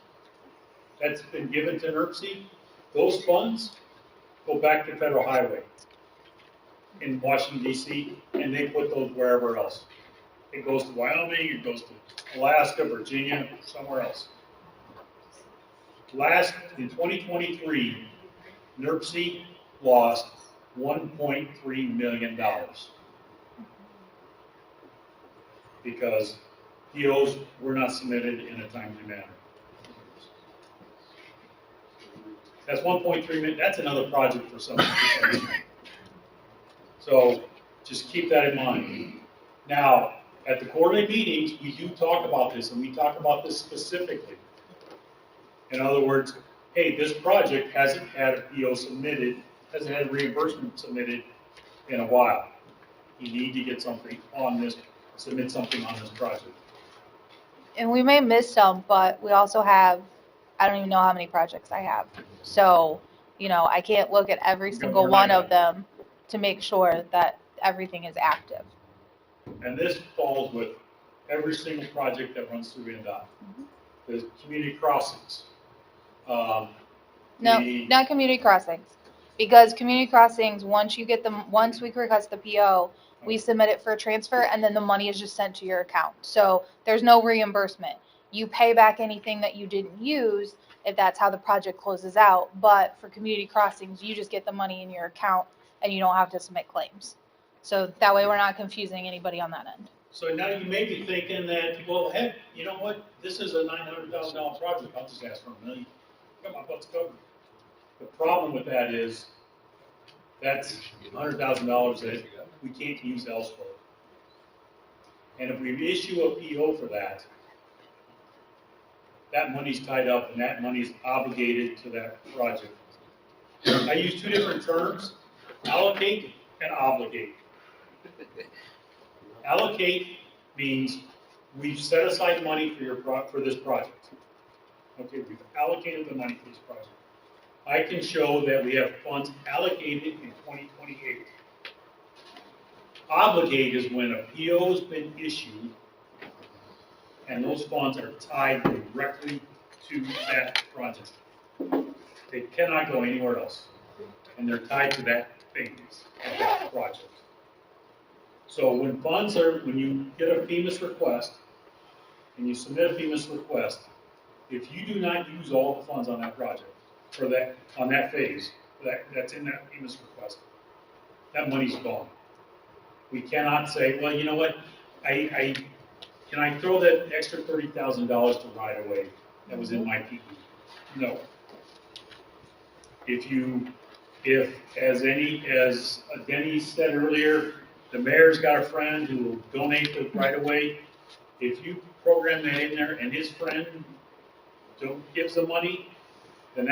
that's been given to NIRPC. Those funds go back to Federal Highway in Washington DC, and they put those wherever else. It goes to Wyoming, it goes to Alaska, Virginia, somewhere else. In 2023, NIRPC lost $1.3 million because POs were not submitted in a timely manner. That's 1.3 million, that's another project for someone. So just keep that in mind. Now, at the quarterly meetings, we do talk about this, and we talk about this specifically. In other words, hey, this project hasn't had a PO submitted, hasn't had a reimbursement submitted in a while. You need to get something on this, submit something on this project. And we may miss some, but we also have, I don't even know how many projects I have. So, I can't look at every single one of them to make sure that everything is active. And this falls with every single project that runs through NDOT. The community crossings. No, not community crossings. Because community crossings, once we request the PO, we submit it for a transfer, and then the money is just sent to your account. So there's no reimbursement. You pay back anything that you didn't use if that's how the project closes out. But for community crossings, you just get the money in your account, and you don't have to submit claims. So that way we're not confusing anybody on that end. So now you may be thinking that, well, heck, you know what? This is a $900,000 project. I'll just ask for $1 million. Come on, let's cover. The problem with that is that's $100,000 that we can't use elsewhere. And if we issue a PO for that, that money's tied up and that money's obligated to that project. I use two different terms, allocate and obligate. Allocate means we've set aside money for this project. Okay, we've allocated the money for this project. I can show that we have funds allocated in 2028. Obligate is when a PO has been issued and those funds are tied directly to that project. They cannot go anywhere else. And they're tied to that phase of that project. So when you get a FEMA's request, and you submit a FEMA's request, if you do not use all the funds on that project, on that phase, that's in that FEMA's request, that money's gone. We cannot say, well, you know what, can I throw that extra $30,000 to right away that was in my PE? No. As Denny said earlier, the mayor's got a friend who will donate the right away. If you program that in there and his friend gives the money, then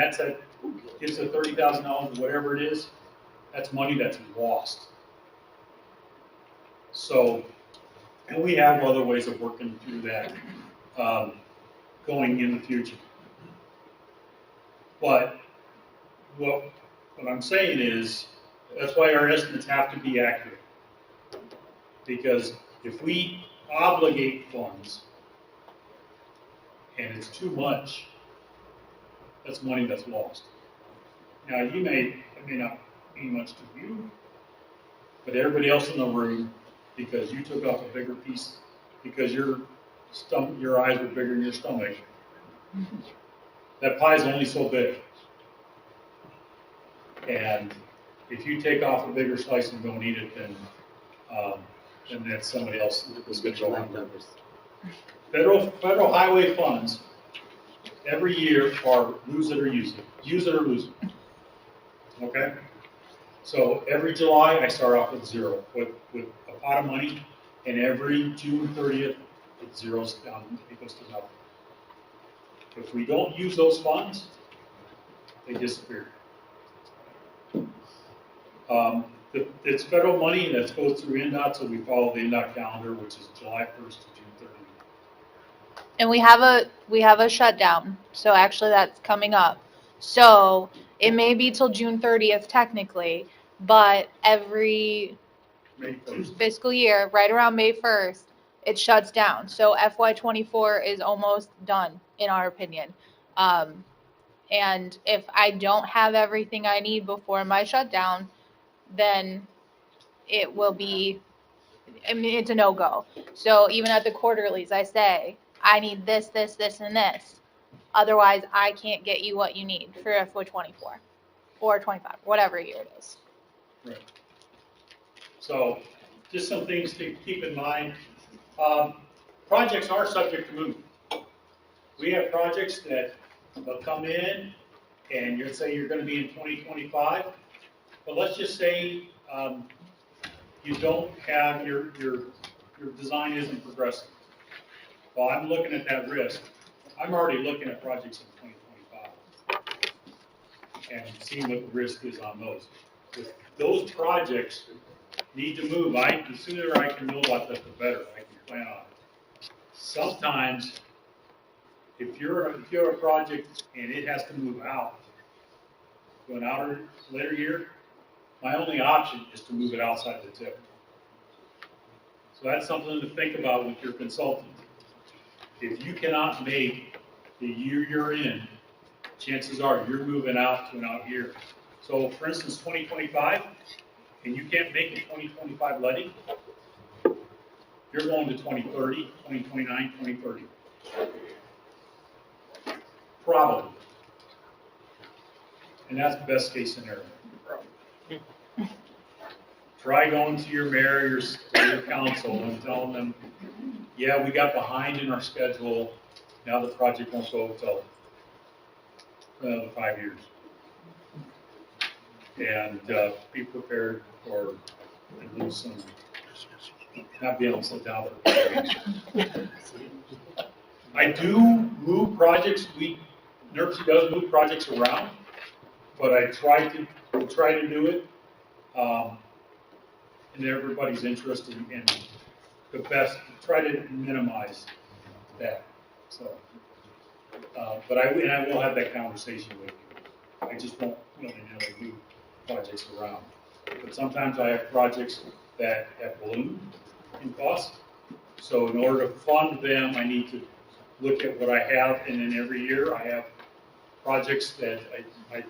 gives the $30,000, whatever it is, that's money that's lost. So, and we have other ways of working through that going in the future. But what I'm saying is, that's why our estimates have to be accurate. Because if we obligate funds and it's too much, that's money that's lost. Now, it may not mean much to you, but everybody else in the room, because you took off a bigger piece because your eyes are bigger than your stomach. That pie is only so big. And if you take off a bigger slice and don't eat it, then that's somebody else who's going to go hungry. Federal highway funds every year are lose it or use it. Use it or lose it. Okay? So every July, I start off with zero, with a pot of money, and every June 30th, it zeroes down, it goes to nothing. If we don't use those funds, they disappear. It's federal money that goes through NDOT, so we follow the NDOT calendar, which is July 1st to June 30th. And we have a shutdown, so actually that's coming up. So it may be till June 30th technically, but every May 1st. fiscal year, right around May 1st, it shuts down. So FY24 is almost done, in our opinion. And if I don't have everything I need before my shutdown, then it will be, I mean, it's a no-go. So even at the quarterlies, I say, I need this, this, this, and this. Otherwise, I can't get you what you need for FY24 or 25, whatever year it is. Right. So just some things to keep in mind. Projects are subject to move. We have projects that will come in and you'll say you're going to be in 2025, but let's just say you don't have your design isn't progressing. Well, I'm looking at that risk. I'm already looking at projects in 2025 and seeing what the risk is on those. If those projects need to move, the sooner I can know about that, the better. I can plan on it. Sometimes, if you're a project and it has to move out to an later year, my only option is to move it outside the tip. So that's something to think about with your consultant. If you cannot make the year you're in, chances are you're moving out to an out year. So for instance, 2025, and you can't make a 2025 letting, you're going to 2030, 2029, 2030. Probably. And that's the best case scenario. Try going to your mayor, your council, and telling them, yeah, we got behind in our schedule. Now the project won't go until another 5 years. And be prepared for at least some, not being able to sit down for 5 years. I do move projects. NIRPC does move projects around, but I try to do it in everybody's interest and the best. Try to minimize that. So, but I will have that conversation with you. I just won't willy-nilly move projects around. But sometimes I have projects that have ballooned in cost. So in order to fund them, I need to look at what I have, and then every year I have projects that I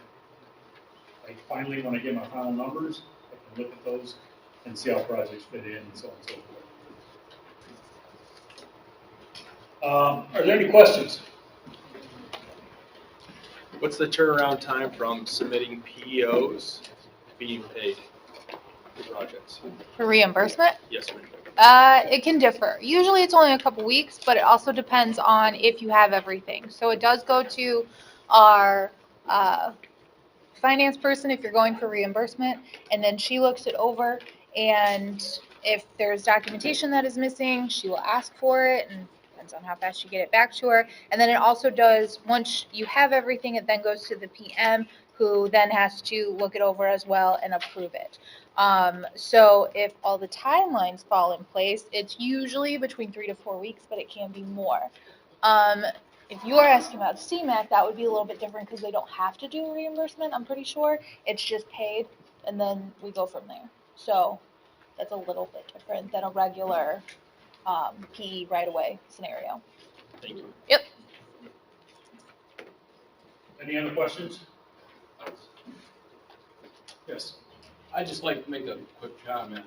finally, when I get my final numbers, I can look at those and see how projects fit in and so on and so forth. Are there any questions? What's the turnaround time from submitting PEOs to being paid for projects? For reimbursement? Yes, ma'am. It can differ. Usually it's only a couple weeks, but it also depends on if you have everything. So it does go to our finance person if you're going for reimbursement, and then she looks it over, and if there's documentation that is missing, she will ask for it, and depends on how fast you get it back to her. And then it also does, once you have everything, it then goes to the PM, who then has to look it over as well and approve it. So if all the timelines fall in place, it's usually between 3 to 4 weeks, but it can be more. If you are asking about CMAQ, that would be a little bit different because they don't have to do a reimbursement, I'm pretty sure. It's just paid, and then we go from there. So that's a little bit different than a regular PE right-away scenario. Thank you. Yep. Any other questions? Yes. I'd just like to make a quick comment.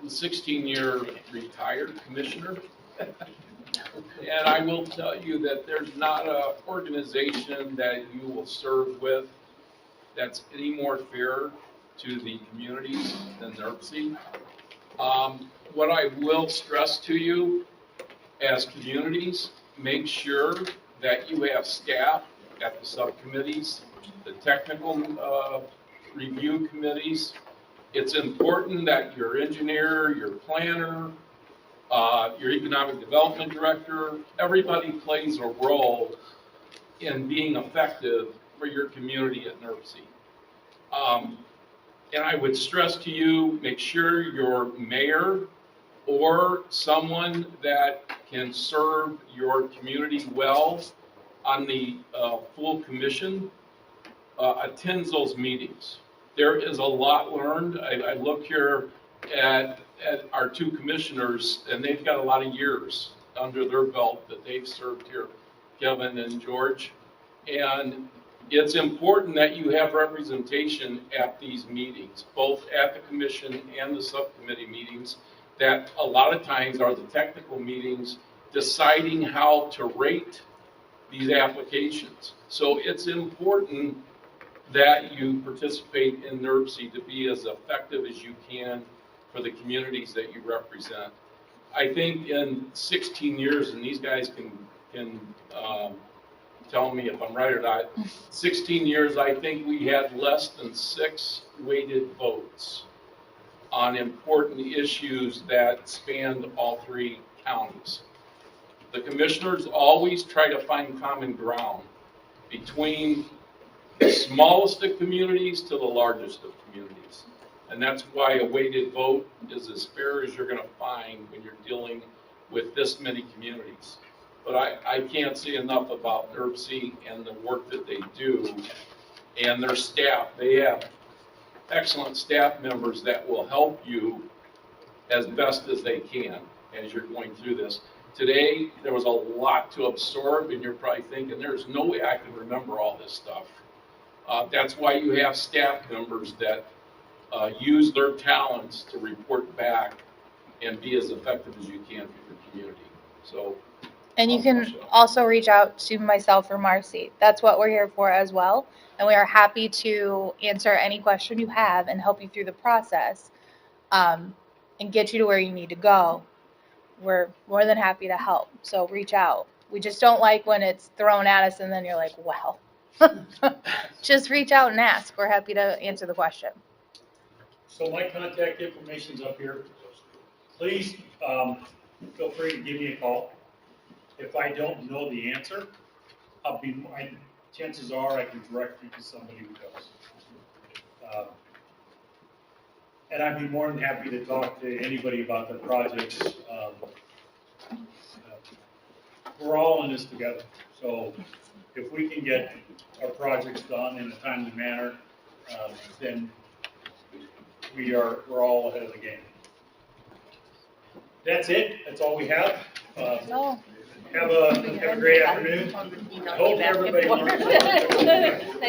a 16-year retired commissioner. And I will tell you that there's not an organization that you will serve with that's any more fair to the communities than NIRPC. What I will stress to you as communities, make sure that you have staff at the subcommittees, the technical review committees. It's important that your engineer, your planner, your economic development director, everybody plays a role in being effective for your community at NIRPC. And I would stress to you, make sure your mayor or someone that can serve your community well on the full commission attends those meetings. There is a lot learned. I look here at our two commissioners, and they've got a lot of years under their belt that they've served here, Kevin and George. And it's important that you have representation at these meetings, both at the commission and the subcommittee meetings, that a lot of times are the technical meetings deciding how to rate these applications. So it's important that you participate in NIRPC to be as effective as you can for the communities that you represent. I think in 16 years, and these guys can tell me if I'm right or not, 16 years, I think we had less than 6 weighted votes on important issues that spanned all 3 counties. The commissioners always try to find common ground between the smallest of communities to the largest of communities. And that's why a weighted vote is as fair as you're going to find when you're dealing with this many communities. But I can't say enough about NIRPC and the work that they do and their staff. They have excellent staff members that will help you as best as they can as you're going through this. Today, there was a lot to absorb, and you're probably thinking, there's no way I can remember all this stuff. That's why you have staff members that use their talents to report back and be as effective as you can for your community. So. And you can also reach out to myself or Marcy. That's what we're here for as well. And we are happy to answer any question you have and help you through the process and get you to where you need to go. We're more than happy to help. So reach out. We just don't like when it's thrown at us and then you're like, well, just reach out and ask. We're happy to answer the question. So my contact information's up here. Please feel free to give me a call. If I don't know the answer, chances are I can direct you to somebody who does. And I'd be more than happy to talk to anybody about their projects. We're all in this together. So if we can get our projects done in a timely manner, then we're all ahead of the game. That's it. That's all we have. Have a great afternoon. I hope everybody learns something.